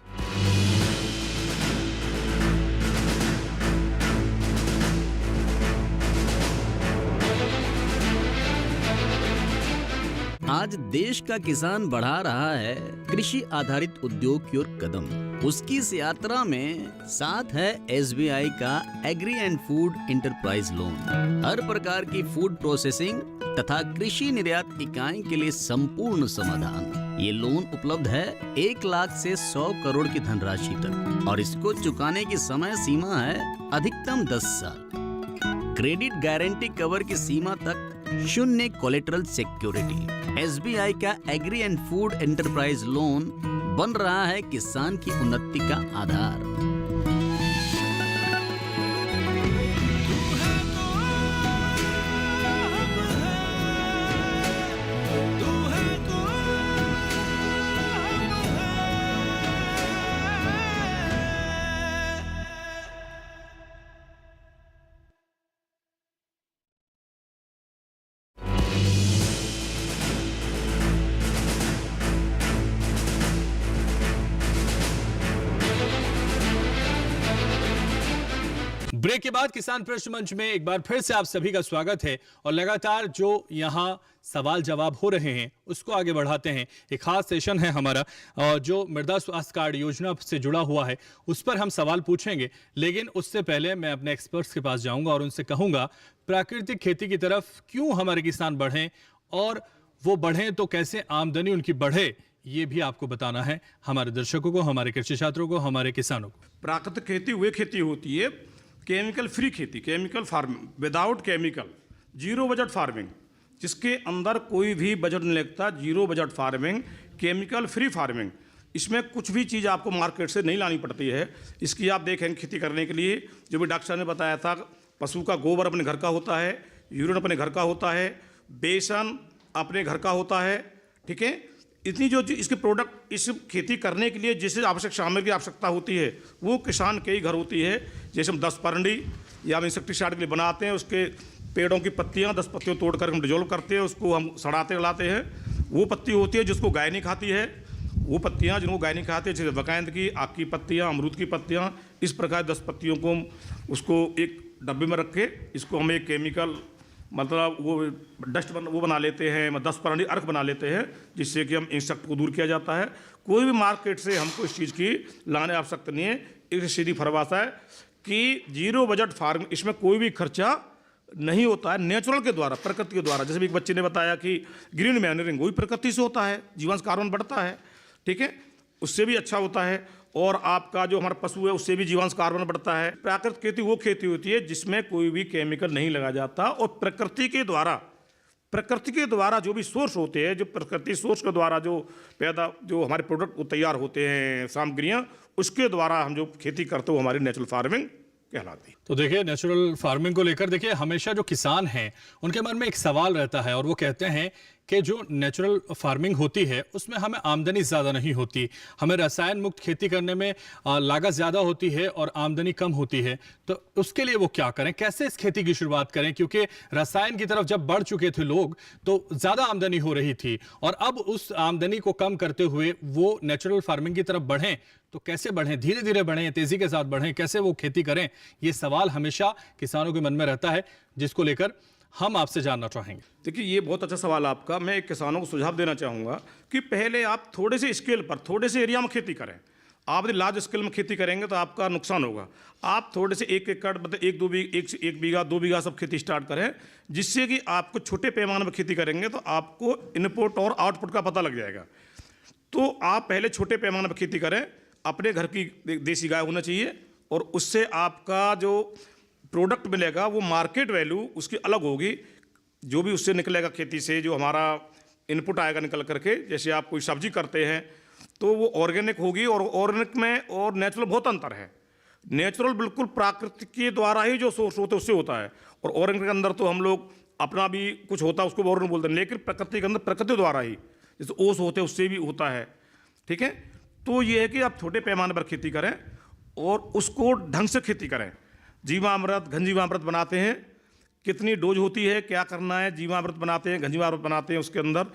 आज देश का किसान बढ़ा रहा है कृषि आधारित उद्योग की ओर कदम। उसकी इस यात्रा में साथ है SBI का agri and food enterprise loan. हर प्रकार की फूड प्रोसेसिंग तथा कृषि निर्यात इकाई के लिए संपूर्ण समाधान। ये लोन उपलब्ध है 1 लाख से 100 करोड़ की धनराशि तक, और इसको चुकाने की समय सीमा है अधिकतम 10 साल। क्रेडिट गारंटी कवर की सीमा तक 0 कोलेटरल सिक्योरिटी। SBI का agri and food enterprise loan बन रहा है किसान की उन्नति का आधार। ब्रेक के बाद किसान प्रश्न मंच में एक बार फिर से आप सभी का स्वागत है और लगातार जो यहां सवाल जवाब हो रहे हैं उसको आगे बढ़ाते हैं। एक खास सेशन है हमारा जो मृदा स्वास्थ्य कार्ड योजना से जुड़ा हुआ है, उस पर हम सवाल पूछेंगे। लेकिन उससे पहले मैं अपने एक्सपर्ट्स के पास जाऊंगा और उनसे कहूंगा प्राकृतिक खेती की तरफ क्यों हमारे किसान बढ़ें, और वो बढ़ें तो कैसे आमदनी उनकी बढ़े, ये भी आपको बताना है हमारे दर्शकों को, हमारे कृषि छात्रों को, हमारे किसानों को। प्राकृतिक खेती वह खेती होती है, केमिकल फ्री खेती, chemical farming, without chemical, zero budget farming, जिसके अंदर कोई भी बजट नहीं लगता, zero budget farming, chemical free farming. इसमें कुछ भी चीज़ आपको मार्केट से नहीं लानी पड़ती है। इसकी आप देखें खेती करने के लिए, जो भी डॉक्टर ने बताया था, पशु का गोबर अपने घर का होता है, यूरिन अपने घर का होता है, बेसन अपने घर का होता है, ठीक है। इतनी जो इसके प्रोडक्ट इस खेती करने के लिए जिस आवश्यक सामग्री की आवश्यकता होती है वो किसान के ही घर होती है। जैसे हम 10 परंडी या हम इंसेक्टिसाइड के लिए बनाते हैं, उसके पेड़ों की पत्तियां 10 पत्तियों तोड़ कर हम डिजोल्व करते हैं, उसको हम सड़ाते लाते हैं। वो पत्ती होती है जिसको गाय नहीं खाती है, वो पत्तियां जिनको गाय नहीं खाती है, जैसे बकायंद की, आक की पत्तियाँ, अमरूद की पत्तियाँ, इस प्रकार 10 पत्तियों को हम उसको एक डब्बे में रख के इसको हम एक केमिकल मतलब वो डस्ट वो बना लेते हैं, 10 परंडी अर्क बना लेते हैं, जिससे कि हम इंसेक्ट को दूर किया जाता है। कोई भी मार्केट से हमको इस चीज़ की लाने आवश्यकता नहीं है। एक सीधी फरवासा है कि जीरो बजट फार्म, इसमें कोई भी खर्चा नहीं होता है, नेचुरल के द्वारा, प्रकृति के द्वारा। जैसे भी एक बच्चे ने बताया कि ग्रीन मैनरिंग वही प्रकृति से होता है, जीवांश कार्बन बढ़ता है, ठीक है, उससे भी अच्छा होता है। और आपका जो हमारा पशु है उससे भी जीवांश कार्बन बढ़ता है। प्राकृतिक खेती वो खेती होती है जिसमें कोई भी केमिकल नहीं लगाया जाता और प्रकृति के द्वारा जो भी सोर्स होते हैं, जो प्रकृति सोर्स के द्वारा जो हमारे प्रोडक्ट तैयार होते हैं, सामग्रियाँ, उसके द्वारा हम जो खेती करते हो हमारी नेचुरल फार्मिंग कहलाती है। तो देखिए, नेचुरल फार्मिंग को लेकर देखिए हमेशा जो किसान हैं उनके मन में एक सवाल रहता है और वो कहते हैं कि जो नेचुरल फार्मिंग होती है उसमें हमें आमदनी ज़्यादा नहीं होती, हमें रसायन मुक्त खेती करने में लागत ज़्यादा होती है और आमदनी कम होती है। तो उसके लिए वो क्या करें, कैसे इस खेती की शुरुआत करें, क्योंकि रसायन की तरफ जब बढ़ चुके थे लोग तो ज़्यादा आमदनी हो रही थी और अब उस आमदनी को कम करते हुए वो नेचुरल फार्मिंग की तरफ बढ़ें तो कैसे बढ़ें, धीरे धीरे बढ़ें, तेज़ी के साथ बढ़ें, कैसे वो खेती करें, ये सवाल हमेशा किसानों के मन में रहता है, जिसको लेकर हम आपसे जानना चाहेंगे। देखिए, ये बहुत अच्छा सवाल आपका। मैं एक किसानों को सुझाव देना चाहूँगा कि पहले आप थोड़े से स्केल पर, थोड़े से एरिया में खेती करें। आप यदि लार्ज स्केल में खेती करेंगे तो आपका नुकसान होगा। आप थोड़े से 1 एकड़ मतलब 1 बीघा 2 बीघा सब खेती स्टार्ट करें, जिससे कि आपको छोटे पैमाने पर खेती करेंगे तो आपको इनपुट और आउटपुट का पता लग जाएगा। तो आप पहले छोटे पैमाने पर खेती करें, अपने घर की देसी गाय होना चाहिए और उससे आपका जो प्रोडक्ट मिलेगा वो मार्केट वैल्यू उसकी अलग होगी। जो भी उससे निकलेगा खेती से, जो हमारा इनपुट आएगा निकल करके, जैसे आप कोई सब्जी करते हैं तो वो ऑर्गेनिक होगी और ऑर्गेनिक में और नेचुरल बहुत अंतर है। नेचुरल बिल्कुल प्राकृतिक के द्वारा ही जो सोर्स होता है उससे होता है, और ऑर्गेनिक के अंदर तो हम लोग अपना भी कुछ होता है उसको ऑर्गेनिक बोलते हैं, लेकिन प्रकृति के अंदर प्रकृति द्वारा ही, जैसे ओस होते हैं उससे भी होता है, ठीक है। तो ये है कि आप छोटे पैमाने पर खेती करें और उसको ढंग से खेती करें। जीवामृत, घन जीवामृत बनाते हैं, कितनी डोज होती है, क्या करना है, जीवामृत बनाते हैं, घन जीवामृत बनाते हैं उसके अंदर,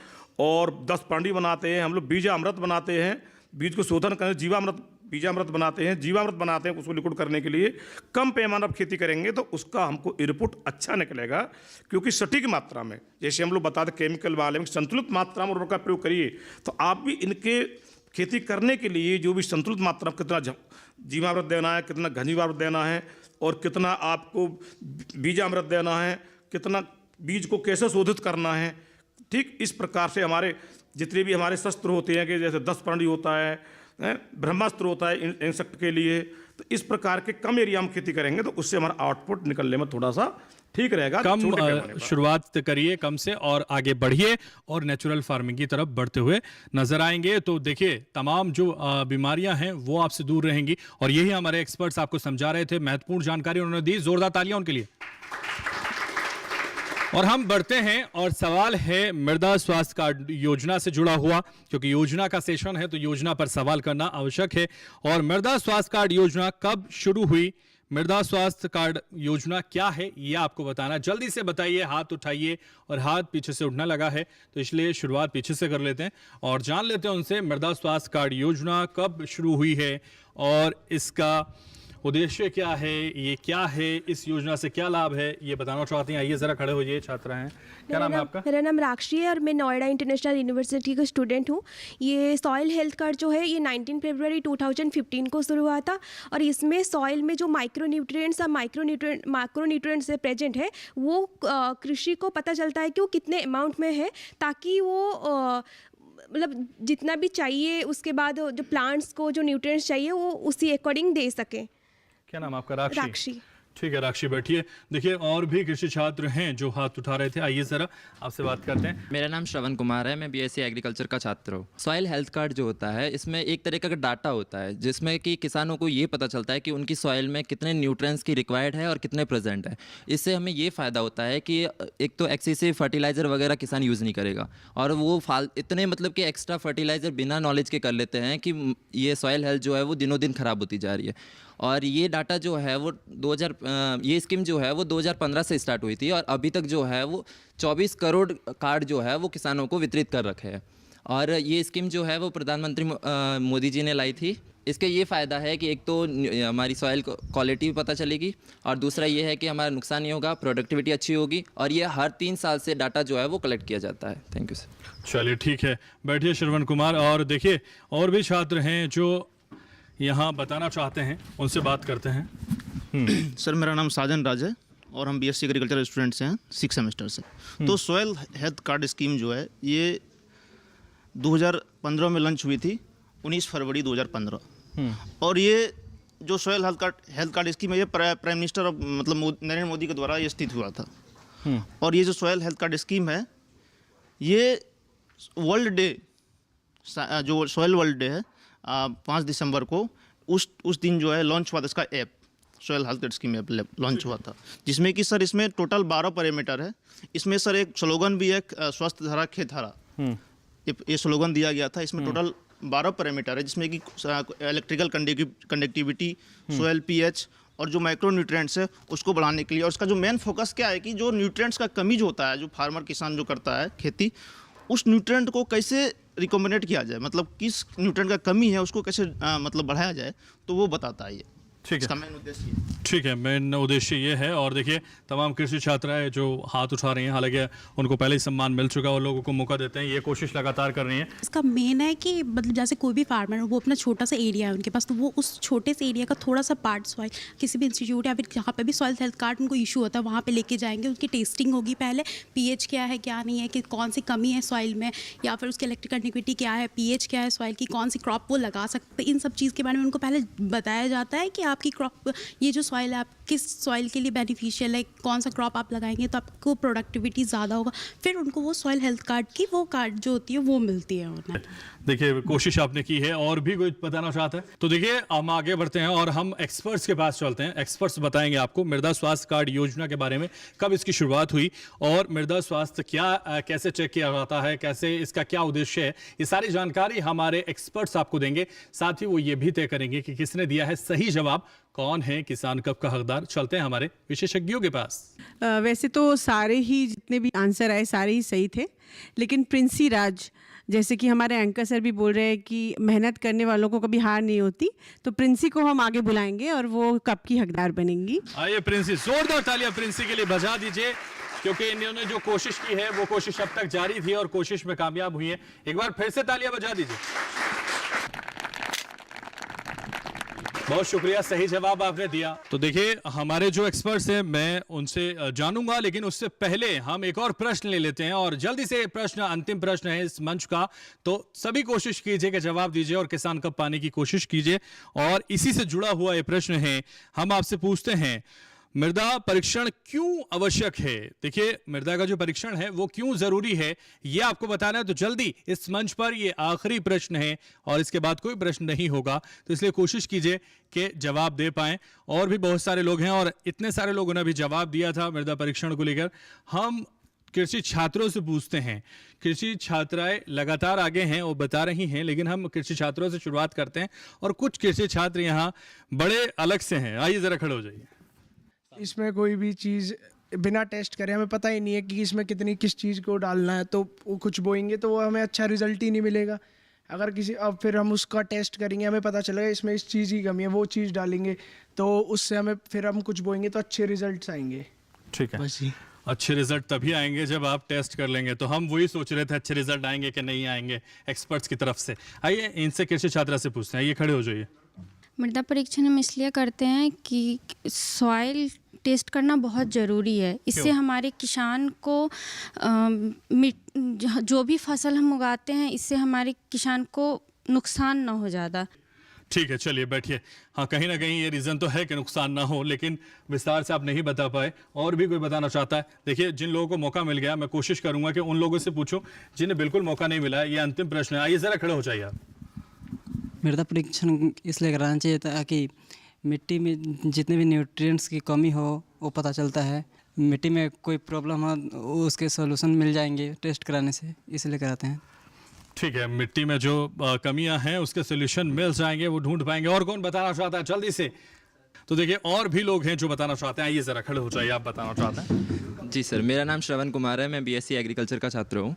और 10 पांडी बनाते हैं, हम लोग बीजामृत बनाते हैं, बीज को शोधन करें, बीजामृत बनाते हैं, जीवामृत बनाते हैं, उसको लिक्विड करने के लिए। कम पैमाने पर खेती करेंगे तो उसका हमको इनपुट अच्छा निकलेगा, क्योंकि सटीक मात्रा में, जैसे हम लोग बताते केमिकल वाले में संतुलित मात्रा में उर्वरक का प्रयोग करिए। तो आप भी इनके खेती करने के लिए जो भी संतुलित मात्रा में कितना जीवामृत देना है, कितना घन जीवामृत देना है, और कितना आपको बीजामृत देना है, कितना बीज को कैसे शोधित करना है, ठीक इस प्रकार से हमारे जितने भी हमारे शस्त्र होते हैं, कि जैसे 10 परंडी होता है, ब्रह्मास्त्र होता है इंसेक्ट के लिए, तो इस प्रकार के कम एरिया में खेती करेंगे तो उससे हमारा आउटपुट निकलने में थोड़ा सा ठीक रहेगा। कम शुरुआत करिए कम से और आगे बढ़िए और नेचुरल फार्मिंग की तरफ बढ़ते हुए नजर आएंगे। तो देखिए, तमाम जो बीमारियां हैं वो आपसे दूर रहेंगी और यही हमारे एक्सपर्ट्स आपको समझा रहे थे। महत्वपूर्ण जानकारी उन्होंने दी, जोरदार तालियां उनके लिए। और हम बढ़ते हैं और सवाल है मृदा स्वास्थ्य कार्ड योजना से जुड़ा हुआ, क्योंकि योजना का सेशन है तो योजना पर सवाल करना आवश्यक है। और मृदा स्वास्थ्य कार्ड योजना कब शुरू हुई, मृदा स्वास्थ्य कार्ड योजना क्या है, ये आपको बताना। जल्दी से बताइए, हाथ उठाइए, और हाथ पीछे से उठने लगा है तो इसलिए शुरुआत पीछे से कर लेते हैं और जान लेते हैं उनसे मृदा स्वास्थ्य कार्ड योजना कब शुरू हुई है और इसका उद्देश्य क्या है, ये क्या है, इस योजना से क्या लाभ है, ये बताना चाहते हैं। आइए ज़रा खड़े हो जाइए, छात्रा हैं। क्या नाम है आपका? मेरा नाम राक्षी है और मैं नोएडा इंटरनेशनल यूनिवर्सिटी का स्टूडेंट हूँ। ये सॉइल हेल्थ कार्ड जो है ये 19 फरवरी 2015 को शुरू हुआ था और इसमें सॉइल में जो माइक्रोन्यूट्रिएंट्स और मैक्रोन्यूट्रिएंट्स से प्रेजेंट है वो कृषि को पता चलता है कि वो कितने अमाउंट में है, ताकि वो मतलब जितना भी चाहिए उसके बाद जो प्लांट्स को जो न्यूट्रिएंट्स चाहिए वो उसी अकॉर्डिंग दे सकें। क्या नाम आपका? राक्षी। राक्षी। ठीक है राक्षी, बैठिए। देखिए और भी कृषि छात्र हैं जो हाथ उठा रहे थे। आइए ज़रा आपसे बात करते हैं। मेरा नाम श्रवण कुमार है, मैं बीएससी एग्रीकल्चर का छात्र हूँ। सॉइल हेल्थ कार्ड जो होता है इसमें एक तरीके का डाटा होता है जिसमें कि किसानों को ये पता चलता है कि उनकी सॉइल में कितने न्यूट्रिएंट्स की रिक्वायर्ड है और कितने प्रेजेंट है। इससे हमें ये फ़ायदा होता है कि एक तो एक्सेसिव फर्टिलाइज़र वगैरह किसान यूज़ नहीं करेगा और वो इतने मतलब कि एक्स्ट्रा फर्टिलाइज़र बिना नॉलेज के कर लेते हैं कि ये सॉइल हेल्थ जो है वो दिनों दिन ख़राब होती जा रही है। और ये डाटा जो है वो ये स्कीम जो है वो 2015 से स्टार्ट हुई थी और अभी तक जो है वो 24 करोड़ कार्ड जो है वो किसानों को वितरित कर रखे हैं। और ये स्कीम जो है वो प्रधानमंत्री मोदी जी ने लाई थी। इसके ये फ़ायदा है कि एक तो हमारी सॉइल क्वालिटी भी पता चलेगी और दूसरा ये है कि हमारा नुकसान नहीं होगा, प्रोडक्टिविटी अच्छी होगी और ये हर 3 साल से डाटा जो है वो कलेक्ट किया जाता है। Thank you sir. चलिए ठीक है, बैठिए श्रवण कुमार। और देखिए और भी छात्र हैं जो यहाँ बताना चाहते हैं, उनसे बात करते हैं। सर मेरा नाम साजन राज है और हम बीएससी एग्रीकल्चर स्टूडेंट्स हैं 6 सेमेस्टर से। तो सॉइल हेल्थ कार्ड स्कीम जो है ये 2015 में लॉन्च हुई थी, 19 फरवरी 2015। और ये जो सॉइल हेल्थ कार्ड स्कीम है ये प्राइम मिनिस्टर मतलब नरेंद्र मोदी के द्वारा ये स्थित हुआ था। और ये जो सॉइल हेल्थ कार्ड स्कीम है ये वर्ल्ड डे, जो सॉइल वर्ल्ड डे है 5 दिसंबर को, उस दिन जो है लॉन्च हुआ था इसका app, soil health scheme app launch हुआ था, जिसमें कि सर इसमें टोटल 12 पैरामीटर है। इसमें सर एक स्लोगन भी है, स्वस्थ धरा खेत हरा, ये स्लोगन दिया गया था। इसमें टोटल 12 पैरामीटर है जिसमें कि इलेक्ट्रिकल कंडक्टिविटी, सॉइल पीएच और जो माइक्रो न्यूट्रिएंट्स है उसको बढ़ाने के लिए। और उसका जो मेन फोकस क्या है कि जो न्यूट्रिएंट्स का कमी जो होता है, जो फार्मर किसान जो करता है खेती, उस न्यूट्रिएंट को कैसे रिकमेंडेड किया जाए, मतलब किस न्यूट्रिएंट का कमी है उसको कैसे मतलब बढ़ाया जाए, तो वो बताता है ये। ठीक इसका मेन उद्देश्य ये। ठीक है, मेन उद्देश्य ये है। और देखिए तमाम कृषि छात्राएं जो हाथ उठा रही हैं, हालांकि उनको पहले ही सम्मान मिल चुका है और लोगों को मौका देते हैं, ये कोशिश लगातार कर रही हैं। इसका मेन है कि मतलब जैसे कोई भी फार्मर है वो अपना छोटा सा एरिया है उनके पास, तो वो उस छोटे से एरिया का थोड़ा सा पार्ट सॉइल किसी भी इंस्टीट्यूट या फिर जहाँ पे भी सॉइल हेल्थ कार्ड उनको इशू होता है वहाँ पे लेके जाएंगे। उसकी टेस्टिंग होगी पहले, पीएच क्या है क्या नहीं है, कि कौन सी कमी है सॉइल में, या फिर उसकी इलेक्ट्रिक कंडक्टिविटी क्या है, पीएच क्या है सॉइल की, कौन सी क्रॉप वो लगा सकते हैं, इन सब चीज़ के बारे में उनको पहले बताया जाता है कि आपकी क्रॉप, ये जो सॉइल है आप किस सॉइल के लिए बेनिफिशियल है, कौन सा क्रॉप आप लगाएंगे तो आपको प्रोडक्टिविटी ज़्यादा होगा। फिर उनको वो सॉइल हेल्थ कार्ड की वो कार्ड जो होती है वो मिलती है उन्हें। देखिए कोशिश आपने की है। और भी कोई बताना चाहता है तो देखिए हम आगे बढ़ते हैं और हम एक्सपर्ट्स के पास चलते हैं। एक्सपर्ट्स बताएंगे आपको मृदा स्वास्थ्य कार्ड योजना के बारे में, कब इसकी शुरुआत हुई और मृदा स्वास्थ्य क्या कैसे चेक किया जाता है, कैसे इसका क्या उद्देश्य है, ये सारी जानकारी हमारे एक्सपर्ट्स आपको देंगे। साथ ही वो ये भी तय करेंगे कि किसने दिया है सही जवाब, कौन है किसान कब का हकदार। चलते हैं हमारे विशेषज्ञों के पास। वैसे तो सारे ही जितने भी आंसर आए सारे ही सही थे, लेकिन प्रिंसी राज, जैसे कि हमारे एंकर सर भी बोल रहे हैं कि मेहनत करने वालों को कभी हार नहीं होती, तो प्रिंसी को हम आगे बुलाएंगे और वो कप की हकदार बनेंगी। आइए प्रिंसी, जोरदार तालियां प्रिंसी के लिए बजा दीजिए, क्योंकि इन्होंने जो कोशिश की है वो कोशिश अब तक जारी थी और कोशिश में कामयाब हुई है। एक बार फिर से तालियां बजा दीजिए। बहुत शुक्रिया, सही जवाब आपने दिया। तो देखिए हमारे जो एक्सपर्ट्स हैं मैं उनसे जानूंगा, लेकिन उससे पहले हम एक और प्रश्न ले लेते हैं और जल्दी से प्रश्न, अंतिम प्रश्न है इस मंच का, तो सभी कोशिश कीजिए कि जवाब दीजिए और किसान कप पाने की कोशिश कीजिए। और इसी से जुड़ा हुआ ये प्रश्न है, हम आपसे पूछते हैं मृदा परीक्षण क्यों आवश्यक है। देखिए मृदा का जो परीक्षण है वो क्यों जरूरी है ये आपको बताना है, तो जल्दी इस मंच पर ये आखिरी प्रश्न है और इसके बाद कोई प्रश्न नहीं होगा, तो इसलिए कोशिश कीजिए कि जवाब दे पाएं। और भी बहुत सारे लोग हैं और इतने सारे लोगों ने भी जवाब दिया था मृदा परीक्षण को लेकर। हम कृषि छात्रों से पूछते हैं, कृषि छात्राएं लगातार आगे हैं और बता रही हैं, लेकिन हम कृषि छात्रों से शुरुआत करते हैं और कुछ कृषि छात्र यहाँ बड़े अलग से हैं। आइए जरा खड़े हो जाइए। इसमें कोई भी चीज़ बिना टेस्ट करे हमें पता ही नहीं है कि इसमें कितनी किस चीज़ को डालना है, तो वो कुछ बोएंगे तो वो हमें अच्छा रिजल्ट ही नहीं मिलेगा। अगर किसी अब फिर हम उसका टेस्ट करेंगे, हमें पता चलेगा इसमें इस चीज़ की कमी है, वो चीज़ डालेंगे तो उससे हमें फिर हम कुछ बोएंगे तो अच्छे रिजल्ट्स आएंगे। ठीक है, बस ही। अच्छे रिजल्ट तभी आएंगे जब आप टेस्ट कर लेंगे। तो हम वही सोच रहे थे अच्छे रिजल्ट आएंगे कि नहीं आएंगे एक्सपर्ट्स की तरफ से। आइए इनसे कृषि छात्रा से पूछते हैं, ये खड़े हो जाइए। मृदा परीक्षण हम इसलिए करते हैं कि सॉइल टेस्ट करना बहुत ज़रूरी है। इससे हमारे किसान को जो भी फसल हम उगाते हैं इससे हमारे किसान को नुकसान ना हो ज़्यादा। ठीक है, चलिए बैठिए। हाँ, कहीं ना कहीं ये रीज़न तो है कि नुकसान ना हो, लेकिन विस्तार से आप नहीं बता पाए। और भी कोई बताना चाहता है? देखिए, जिन लोगों को मौका मिल गया मैं कोशिश करूंगा कि उन लोगों से पूछूं जिन्हें बिल्कुल मौका नहीं मिला है। ये अंतिम प्रश्न है, आइए ज़रा खड़े हो जाइए आप। मृदा परीक्षण इसलिए कराना चाहिए ताकि मिट्टी में जितने भी न्यूट्रिएंट्स की कमी हो वो पता चलता है। मिट्टी में कोई प्रॉब्लम हो उसके सॉल्यूशन मिल जाएंगे टेस्ट कराने से, इसलिए कराते हैं। ठीक है, मिट्टी में जो कमियां हैं उसके सोल्यूशन मिल जाएंगे, वो ढूंढ पाएंगे। और कौन बताना चाहता है जल्दी से? तो देखिए और भी लोग हैं जो बताना चाहते हैं, आइए ज़रा खड़े हो जाइए, आप बताना चाहते हैं। जी सर, मेरा नाम श्रवण कुमार है, मैं बीएससी एग्रीकल्चर का छात्र हूँ।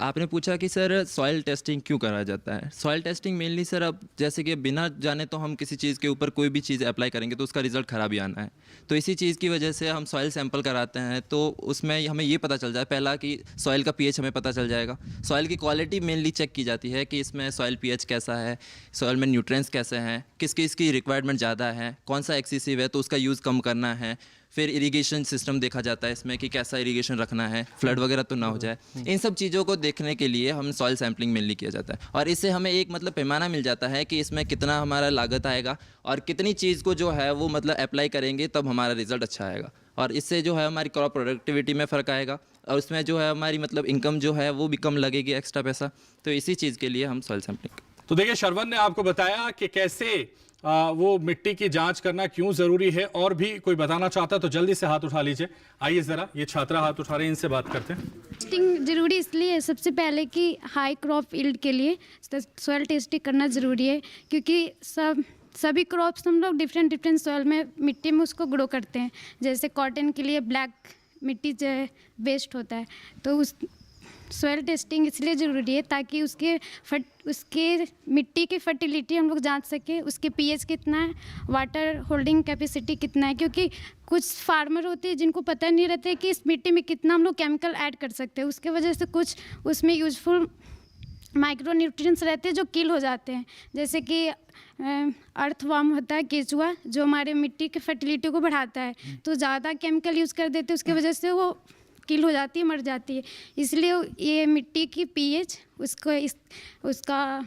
आपने पूछा कि सर सॉइल टेस्टिंग क्यों कराया जाता है। सॉइल टेस्टिंग मेनली सर, अब जैसे कि बिना जाने तो हम किसी चीज़ के ऊपर कोई भी चीज़ अप्लाई करेंगे तो उसका रिजल्ट ख़राब ही आना है। तो इसी चीज़ की वजह से हम सॉइल सैंपल कराते हैं, तो उसमें हमें ये पता चल जाए पहला कि सॉइल का पीएच हमें पता चल जाएगा। सॉइल की क्वालिटी मेनली चेक की जाती है कि इसमें सॉइल पीएच कैसा है, सॉइल में न्यूट्रिएंट्स कैसे हैं, किसकी इसकी रिक्वायरमेंट ज़्यादा है, कौन सा एक्सेसिव है तो उसका यूज़ कम करना है। फिर इरिगेशन सिस्टम देखा जाता है इसमें कि कैसा इरिगेशन रखना है, फ्लड वगैरह तो ना हो जाए। इन सब चीज़ों को देखने के लिए हम सॉइल सैम्पलिंग मेनली किया जाता है, और इससे हमें एक मतलब पैमाना मिल जाता है कि इसमें कितना हमारा लागत आएगा और कितनी चीज़ को जो है वो मतलब अप्लाई करेंगे तब हमारा रिजल्ट अच्छा आएगा। और इससे जो है हमारी क्रॉप प्रोडक्टिविटी में फ़र्क आएगा और उसमें जो है हमारी मतलब इनकम जो है वो भी कम लगेगी, एक्स्ट्रा पैसा। तो इसी चीज़ के लिए हम सॉइल सैम्पलिंग। तो देखिए, श्रवण ने आपको बताया कि कैसे वो मिट्टी की जांच करना क्यों जरूरी है। और भी कोई बताना चाहता है तो जल्दी से हाथ उठा लीजिए। आइए ज़रा, ये छात्रा हाथ उठा रहे हैं, इनसे बात करते हैं। टेस्टिंग जरूरी इसलिए है सबसे पहले कि हाई क्रॉप यील्ड के लिए सॉइल टेस्टिंग करना ज़रूरी है, क्योंकि सभी क्रॉप्स हम लोग डिफरेंट सॉइल में मिट्टी में उसको ग्रो करते हैं। जैसे कॉटन के लिए ब्लैक मिट्टी जो है बेस्ट होता है, तो उस सॉइल टेस्टिंग इसलिए ज़रूरी है ताकि उसके मिट्टी की फर्टिलिटी हम लोग जांच सकें, उसके पीएच कितना है, वाटर होल्डिंग कैपेसिटी कितना है। क्योंकि कुछ फार्मर होते हैं जिनको पता नहीं रहता है कि इस मिट्टी में कितना हम लोग केमिकल ऐड कर सकते हैं, उसके वजह से कुछ उसमें यूजफुल माइक्रो न्यूट्रिएंट्स रहते हैं जो किल हो जाते हैं। जैसे कि अर्थवर्म होता है, केचुआ, जो हमारे मिट्टी की फर्टिलिटी को बढ़ाता है, तो ज़्यादा केमिकल यूज़ कर देते हैं, उसकी वजह से वो किल हो जाती है, मर जाती है। इसलिए ये मिट्टी की पीएच उसका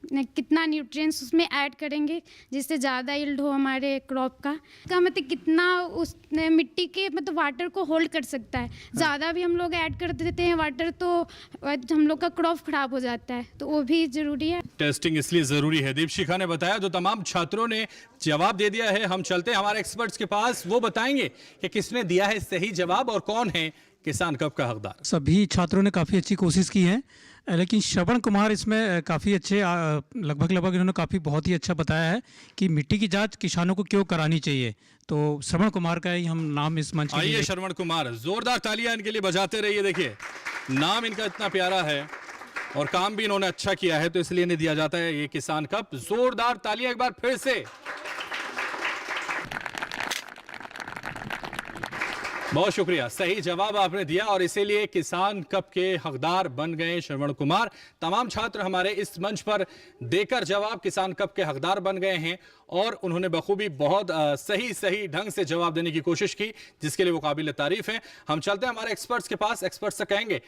कितना न्यूट्रिएंट्स उसमें ऐड करेंगे जिससे ज़्यादा यील्ड हो हमारे क्रॉप का मतलब कितना उस मिट्टी के मतलब वाटर को होल्ड कर सकता है। ज़्यादा भी हम लोग ऐड कर देते हैं वाटर तो हम लोग का क्रॉप खराब हो जाता है, तो वो भी ज़रूरी है। टेस्टिंग इसलिए ज़रूरी है। दीपशिखा ने बताया, तो तमाम छात्रों ने जवाब दे दिया है। हम चलते हैं हमारे एक्सपर्ट्स के पास, वो बताएंगे कि किसने दिया है सही जवाब और कौन है किसान कप का हकदार। सभी छात्रों ने काफ़ी अच्छी कोशिश की है, लेकिन श्रवण कुमार इसमें काफ़ी अच्छे लगभग इन्होंने काफ़ी बहुत ही अच्छा बताया है कि मिट्टी की जांच किसानों को क्यों करानी चाहिए। तो श्रवण कुमार का ही हम नाम इस मंच के लिए। आइए श्रवण कुमार, जोरदार तालियां इनके लिए बजाते रहिए। देखिए नाम इनका इतना प्यारा है और काम भी इन्होंने अच्छा किया है, तो इसलिए इन्हें दिया जाता है ये किसान कप। जोरदार तालियां एक बार फिर से। बहुत शुक्रिया, सही जवाब आपने दिया और इसीलिए किसान कप के हकदार बन गए श्रवण कुमार। तमाम छात्र हमारे इस मंच पर देकर जवाब किसान कप के हकदार बन गए हैं और उन्होंने बखूबी बहुत सही ढंग से जवाब देने की कोशिश की, जिसके लिए वो काबिल तारीफ हैं। हम चलते हैं हमारे एक्सपर्ट्स के पास। एक्सपर्ट्स से कहेंगे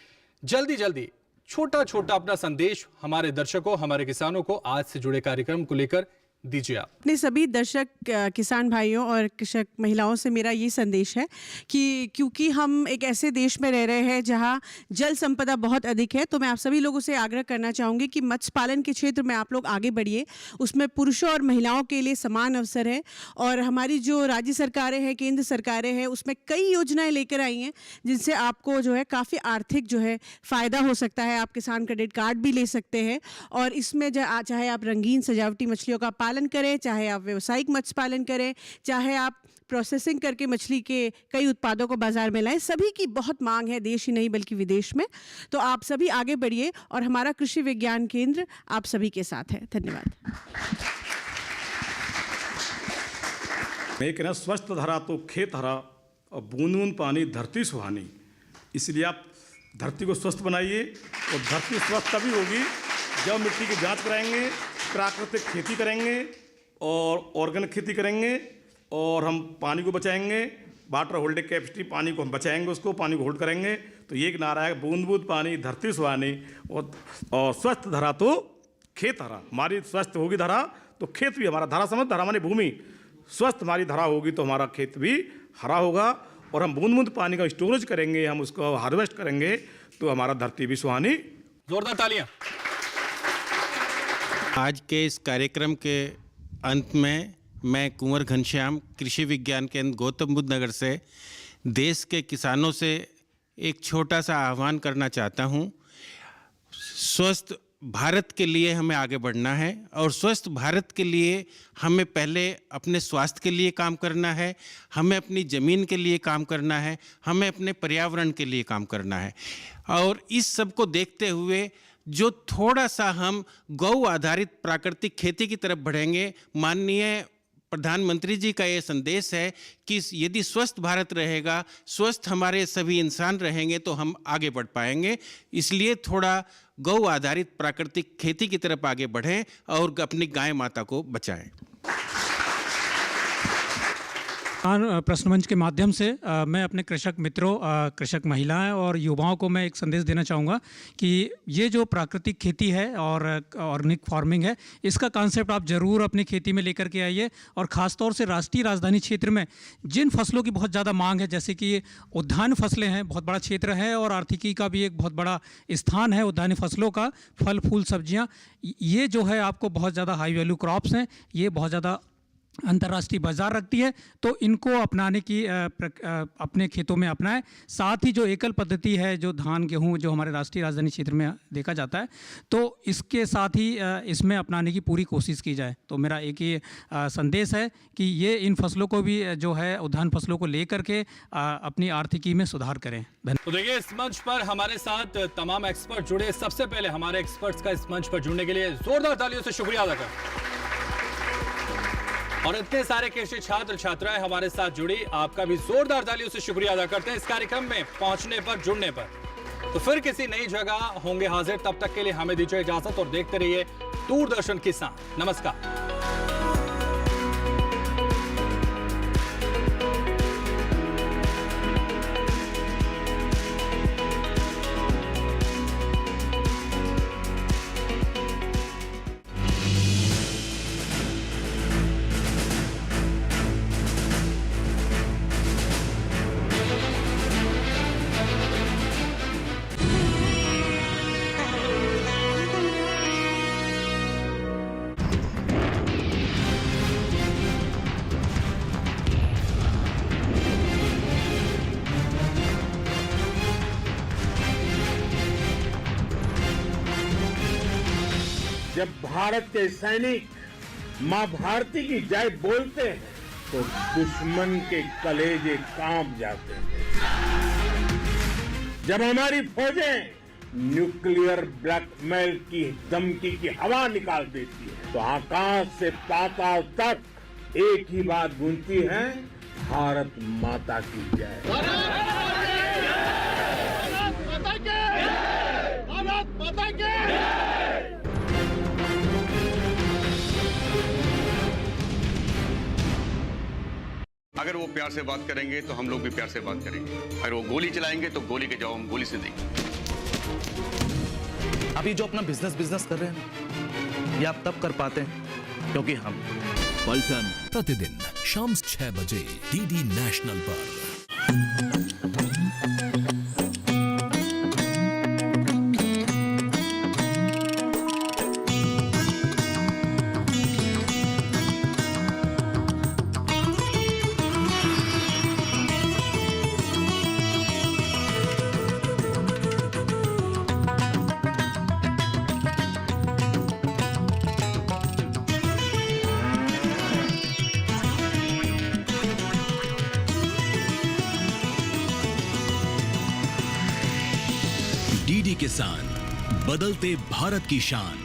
जल्दी छोटा अपना संदेश हमारे दर्शकों, हमारे किसानों को आज से जुड़े कार्यक्रम को लेकर दीजिए आप। अपने सभी दर्शक किसान भाइयों और कृषक महिलाओं से मेरा ये संदेश है कि क्योंकि हम एक ऐसे देश में रह रहे हैं जहाँ जल संपदा बहुत अधिक है, तो मैं आप सभी लोगों से आग्रह करना चाहूँगी कि मत्स्य पालन के क्षेत्र में आप लोग आगे बढ़िए। उसमें पुरुषों और महिलाओं के लिए समान अवसर है और हमारी जो राज्य सरकारें हैं, केंद्र सरकारें हैं, उसमें कई योजनाएँ लेकर आई हैं जिनसे आपको जो है काफ़ी आर्थिक जो है फ़ायदा हो सकता है। आप किसान क्रेडिट कार्ड भी ले सकते हैं और इसमें चाहे आप रंगीन सजावटी मछलियों का पालन करें, चाहे आप व्यावसायिक मत्स्य पालन करें, चाहे आप प्रोसेसिंग करके मछली के कई उत्पादों को बाजार में लाएं। सभी की बहुत मांग है, देश ही नहीं बल्कि विदेश में। तो आप सभी आगे बढ़िए और हमारा कृषि विज्ञान केंद्र आप सभी के साथ है। धन्यवाद। मैं कहना स्वस्थ धरा तो खेत हरा और बूंद बूंद पानी धरती सुहानी। इसलिए आप धरती को स्वस्थ बनाइए और धरती स्वस्थ तभी होगी जब मिट्टी की जांच कराएंगे, प्राकृतिक खेती करेंगे और ऑर्गेनिक खेती करेंगे और हम पानी को बचाएंगे। वाटर होल्डिंग कैपेसिटी, पानी को हम बचाएंगे, उसको पानी को होल्ड करेंगे। तो ये एक नारा है, बूंद बूंद पानी धरती सुहानी और स्वस्थ धरा तो खेत हरा। हमारी स्वस्थ होगी धरा तो खेत भी हमारा, धरा समझ, धरा माने भूमि, स्वस्थ हमारी धरा होगी तो हमारा खेत भी हरा होगा और हम बूंद बूंद पानी का स्टोरेज करेंगे, हम उसको हार्वेस्ट करेंगे तो हमारा धरती भी सुहानी। जोरदार तालियां। आज के इस कार्यक्रम के अंत में मैं कुंवर घनश्याम, कृषि विज्ञान केंद्र गौतम बुद्ध नगर से देश के किसानों से एक छोटा सा आह्वान करना चाहता हूँ। स्वस्थ भारत के लिए हमें आगे बढ़ना है और स्वस्थ भारत के लिए हमें पहले अपने स्वास्थ्य के लिए काम करना है, हमें अपनी ज़मीन के लिए काम करना है, हमें अपने पर्यावरण के लिए काम करना है। और इस सब को देखते हुए जो थोड़ा सा हम गौ आधारित प्राकृतिक खेती की तरफ बढ़ेंगे, माननीय प्रधानमंत्री जी का ये संदेश है कि यदि स्वस्थ भारत रहेगा, स्वस्थ हमारे सभी इंसान रहेंगे तो हम आगे बढ़ पाएंगे। इसलिए थोड़ा गौ आधारित प्राकृतिक खेती की तरफ आगे बढ़ें और अपनी गाय माता को बचाएं। प्रश्न मंच के माध्यम से मैं अपने कृषक मित्रों, कृषक महिलाएं और युवाओं को मैं एक संदेश देना चाहूँगा कि ये जो प्राकृतिक खेती है और ऑर्गेनिक फार्मिंग है, इसका कॉन्सेप्ट आप ज़रूर अपनी खेती में लेकर के आइए। और ख़ास तौर से राष्ट्रीय राजधानी क्षेत्र में जिन फसलों की बहुत ज़्यादा मांग है, जैसे कि उद्यान फसलें हैं, बहुत बड़ा क्षेत्र है और आर्थिकी का भी एक बहुत बड़ा स्थान है उद्यानिक फसलों का, फल फूल सब्जियाँ, ये जो है आपको बहुत ज़्यादा हाई वैल्यू क्रॉप्स हैं, ये बहुत ज़्यादा अंतर्राष्ट्रीय बाजार रखती है, तो इनको अपनाने की अपने खेतों में अपनाएं। साथ ही जो एकल पद्धति है, जो धान गेहूं जो हमारे राष्ट्रीय राजधानी क्षेत्र में देखा जाता है, तो इसके साथ ही इसमें अपनाने की पूरी कोशिश की जाए। तो मेरा एक ही संदेश है कि ये इन फसलों को भी जो है उद्यान फसलों को लेकर के अपनी आर्थिकी में सुधार करें। तो देखिए, इस मंच पर हमारे साथ तमाम एक्सपर्ट जुड़े। सबसे पहले हमारे एक्सपर्ट्स का इस मंच पर जुड़ने के लिए जोरदार तालियों से शुक्रिया अदा करें। और इतने सारे कृषि छात्र छात्राएं हमारे साथ जुड़ी, आपका भी जोरदार तालियों से शुक्रिया अदा करते हैं इस कार्यक्रम में पहुंचने पर, जुड़ने पर। तो फिर किसी नई जगह होंगे हाजिर, तब तक के लिए हमें दीजिए इजाजत और देखते रहिए दूरदर्शन किसान। नमस्कार। जब भारत के सैनिक मां भारती की जय बोलते हैं तो दुश्मन के कलेजे कांप जाते हैं। जब हमारी फौजें न्यूक्लियर ब्लैकमेल की धमकी की हवा निकाल देती है तो आकाश से पाताल तक एक ही बात गूंजती है, भारत माता की जय। भारत माता की अगर वो प्यार से बात करेंगे तो हम लोग भी प्यार से बात करेंगे, अगर वो गोली चलाएंगे तो गोली के जवाब हम गोली से देंगे। अभी जो अपना बिजनेस कर रहे हैं ये आप तब कर पाते हैं क्योंकि हम पलटन प्रतिदिन शाम 6 बजे डीडी नेशनल पर। किसान, बदलते भारत की शान।